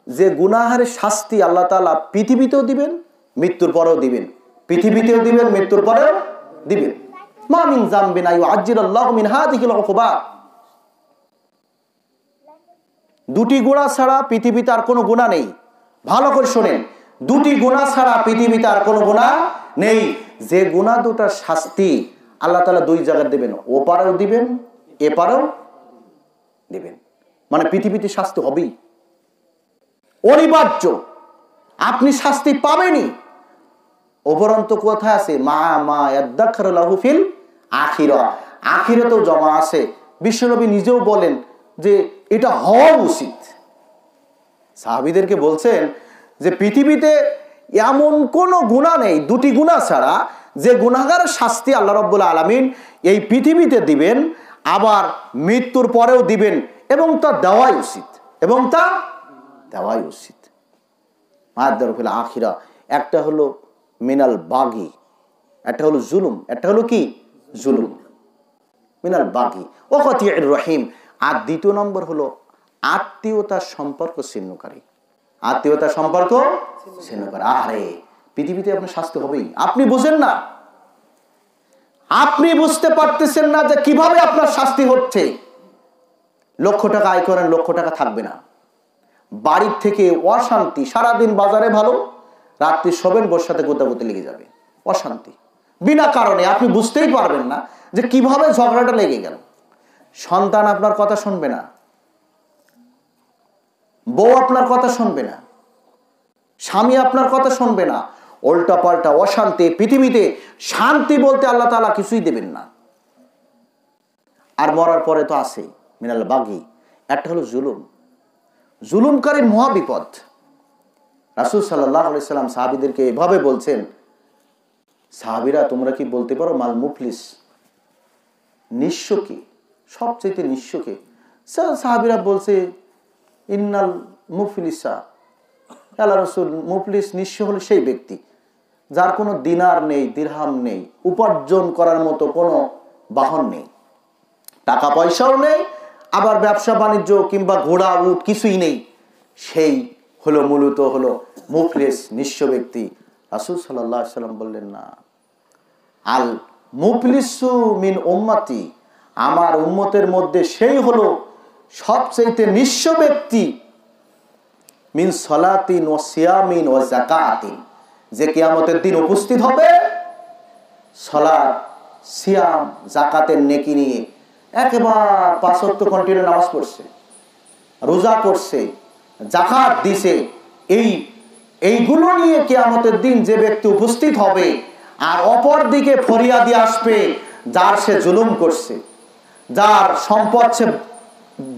যে গুনাহের শাস্তি আল্লাহ তাআলা পৃথিবীতেও দিবেন, মৃত্যুর পরেও দিবেন। পৃথিবীতেও দিবেন, মৃত্যুর পরেও দিবেন। মা মিন যামবিন আইয়ুআজ্জিলাল্লাহু মিন হাদিহিল উকুবাত, 2টি গুনাহ ছাড়া পৃথিবীতে আর কোনো গুনাহ নেই। ভালো করে শুনেন, 2টি গুনাহ ছাড়া পৃথিবীতে আর কোনো গুনাহ নেই। যে গুনাহ দুটার শাস্তি আল্লাহ তাআলা 2 জায়গায় দিবেন, ওপারেও দিবেন, এপারেও দিবেন। মানে পৃথিবীতে শাস্তি হবেই, অনিবার্য, আপনি শাস্তি পাবেনই। উপরন্ত কোথায় আছে? মা ইয়াদাখারু লাহু ফিল আখিরা, আখিরাতেও জমা আছে। বিশ্বনবী নিজেও বলেন যে এটা হওয়া উচিত, সাহাবীদেরকে বলছেন যে পৃথিবীতে এমন কোনো গুনাহ নেই, দুটি গুনাহ ছাড়া, যে গুনাহগারের শাস্তি আল্লাহ রাব্বুল আলামিন এই পৃথিবীতে দিবেন, আবার মৃত্যুর পরেও দিবেন, এবং তা দেওয়াই উচিত, এবং তা দেওয়াই উচিত। মা'আদ-দারুল আখিরা, একটা হলো মিনাল বাগি, একটা হলো জুলুম, একটা হলো কি জুলুম, মিনাল বাগি ওয়া কাতিউর রহিম। আর দ্বিতীয় নম্বর হলো আত্মীয়তার সম্পর্ক ছিন্নকারী, আত্মীয়তার সম্পর্ক ছিন্নকারী। আরে পৃথিবীতে আপনার শাস্তি হবেই। আপনি বুঝেন না, আপনি বুঝতে পারতেছেন না যে কিভাবে আপনার শাস্তি হচ্ছে। লক্ষ টাকা আয় করেন, লক্ষ টাকা থাকবে না। বাড়ির থেকে অশান্তি, সারাদিন বাজারে ভালো, রাত্রি শোবেন বোর সাথে গোতাগুতি লেগে যাবে, অশান্তি বিনা কারণে। আপনি বুঝতেই পারবেন না যে কিভাবে ঝগড়াটা লেগে গেল। সন্তান আপনার কথা শুনবে না, বউ আপনার কথা শুনবে না, স্বামী আপনার কথা শুনবে না, উল্টা পাল্টা অশান্তি। পৃথিবীতে শান্তি বলতে আল্লাহ তাআলা কিছুই দেবেন না। আর মরার পরে তো আছেই মিনাল বাগি, একটা হলো জুলুম, জুলুমকারী মহা বিপদ। রাসূল সাল্লাল্লাহু আলাইহি সাল্লাম সাহাবীদেরকে এভাবে বলছেন, সাহাবীরা তোমরা কি বলতে পারো মাল মুফলিস, নিঃস্ব কি, সবচেয়ে নিঃস্ব কে? সাহাবীরা বলছে ইন্নাল মুফলিসা, আল্লাহ রাসূল, মুফলিস নিঃস্ব হলো সেই ব্যক্তি যার কোনো দিনার নেই, দিরহাম নেই, উপার্জন করার মতো কোনো বাহন নেই, টাকা পয়সাও নেই, আবার ব্যবসা বাণিজ্য কিংবা ঘোড়া উট কিছুই নেই, সেই হলো মূলত হলো মুফলিস, নিঃস্ব ব্যক্তি। রাসূল সাল্লাল্লাহু আলাইহি সাল্লাম বললেন না, আল মুফলিসু মিন উম্মতি, আমার উম্মতের মধ্যে সেই হলো সবচেয়ে নিঃস্ব ব্যক্তি, মিন সালাতিন ওয়া সিয়ামিন ওয়া যাকাতিন, যে কিয়ামতের দিন উপস্থিত হবে সালাত, সিয়াম, যাকাতের নেকি নিয়ে, একেবারে ৫ ওয়াক্ত কন্টিনিউ নামাজ পড়ছে, রোজা করছে, যাকাত দিছে, এইগুলো নিয়ে কিয়ামতের দিন যে ব্যক্তি উপস্থিত হবে। আর অপর দিকে ফরিয়াদি আসবে যার সে জুলুম করছে, যার সম্পদ সে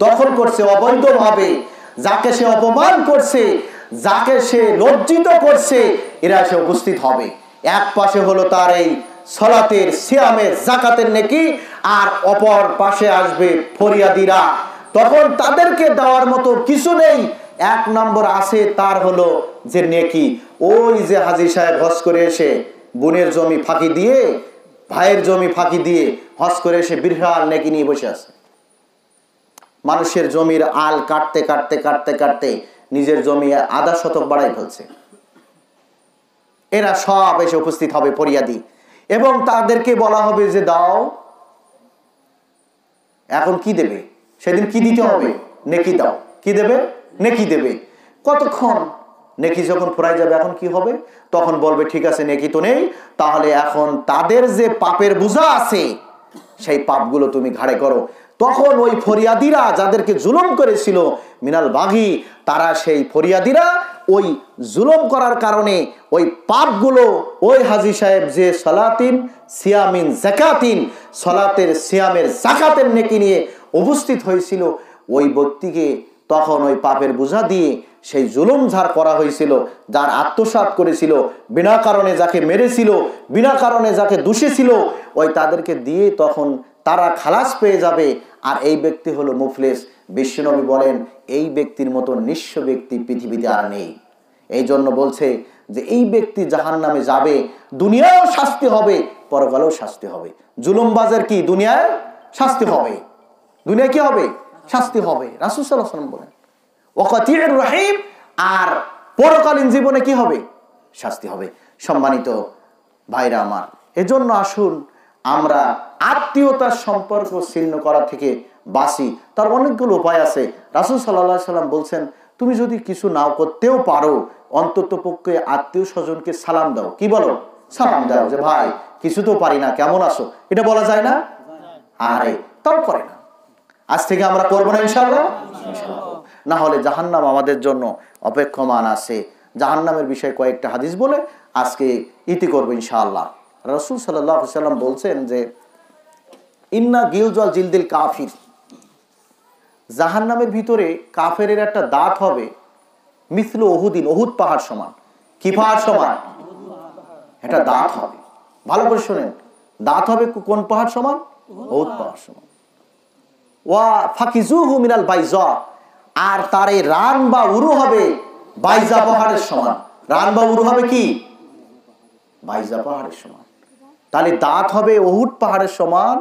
দখল করছে অবৈধভাবে, যাকে সে অপমান করছে, যাকে সে লজ্জিত করছে, এরা এসে উপস্থিত হবে। এক পাশে হলো তার এই সালাতের, সিয়ামের, যাকাতের নেকি, আর অপর পাশে আসবে ফরিয়াদিরা। তখন তাদেরকে দেওয়ার মতো কিছু নেই। এক নম্বর আছে তার হলো যে নেকি। ওই যে হাজী সাহেব হজ করে এসে বোনের জমি ফাঁকি দিয়ে, ভাইয়ের জমি ফাঁকি দিয়ে হজ করে এসে বিশাল নেকি নিয়ে বসে আছে। মানুষের জমির আল কাটতে কাটতে কাটতে কাটতে নিজের জমি আধা শতক বাড়াই ফেলছে। এরা সব এসে উপস্থিত হবে ফরিয়াদি, এবং তাদেরকে বলা হবে যে দাও। এখন কি দেবে? সেদিন কি দিতে হবে? নেকি দাও। কি দেবে? নেকি দেবে। কতক্ষণ? নেকি যখন ফুরাই যাবে এখন কি হবে? তখন বলবে ঠিক আছে নেকি তো নেই, তাহলে এখন তাদের যে পাপের বোঝা আছে সেই পাপগুলো তুমি ঘাড়ে করো। তখন ওই ফরিয়াদিরা যাদেরকে জুলুম করেছিল মিনাল বাগি, তারা সেই ফরিয়াদিরা ওই জুলুম করার কারণে ওই পাপগুলো ওই হাজী সাহেব যে সালাতিন সিয়ামিন যাকাতিন, সালাতের, সিয়ামের, যাকাতের নেকি নিয়ে উপস্থিত হয়েছিল, ওই ব্যক্তিকে তখন ওই পাপের বোঝা দিয়ে সেই জুলুম যার করা হয়েছিল, যার আত্মসাৎ করেছিল, বিনা কারণে যাকে মেরেছিল, বিনা কারণে যাকে দোষী ওই তাদেরকে দিয়ে তখন তারা খালাস পেয়ে যাবে। আর এই ব্যক্তি হলো মুফলিস। বিশ্বনবী বলেন এই ব্যক্তির মতো নিঃস্ব ব্যক্তি পৃথিবীতে আর নেই। এই জন্য বলছে যে এই ব্যক্তি জাহান্নামে যাবে, দুনিয়ায়ও শাস্তি হবে, পরকালেও শাস্তি হবে। জুলুমবাজের কি দুনিয়ায় শাস্তি হবে, দুনিয়ায় কি হবে? শাস্তি হবে। রাসূল সাল্লাল্লাহু আলাইহি ওয়াসাল্লাম বলেন ওয়াকাতিউর রহিম, আর পরকালীন জীবনে কি হবে? শাস্তি হবে। সম্মানিত ভাইরা আমার, এজন্য আসুন আমরা আত্মীয়তার সম্পর্ক ছিন্ন করা থেকে বাঁচি। তার অনেকগুলো উপায় আছে। রাসূল সাল্লাল্লাহু আলাইহি ওয়াসাল্লাম বলছেন তুমি যদি কিছু নাও করতেও পারো, অন্তত পক্ষে আত্মীয় স্বজনকে সালাম দাও। কি বলো? সালাম দাও যে ভাই কিছু তো পারি না, কেমন আছো, এটা বলা যায় না? আরে তাও করে না। আজ থেকে আমরা করবো না ইনশাআল্লাহ। না হলে জাহান্নাম আমাদের জন্য অপেক্ষমান আছে। জাহান্নামের বিষয়ে কয়েকটা হাদিস বলে আজকে ইতি করবো ইনশাআল্লাহ। রাসূল সাল্লাল্লাহু আলাইহি ওয়াসাল্লাম বলছেন যে ইন্না গিলজাল জিলদিল কাফির, জাহান্নামের ভিতরে কাফেরের একটা দাঁত হবে মিসলু উহুদিন, উহুদ পাহাড় সমান। কি পাহাড় সমান? এটা দাঁত হবে, ভালো করে শোনেন, দাঁত হবে কোন পাহাড় সমান? উহুদ পাহাড় সমান। ওয়া ফাকিজুহু মিনাল বাইজা, আর তার এই রান বা উরু হবে বাইজা পাহাড়ের সমান। রান বা উরু হবে কি? বাইজা পাহাড়ের সমান। তাহলে দাঁত হবে উহুদ পাহাড়ের সমান,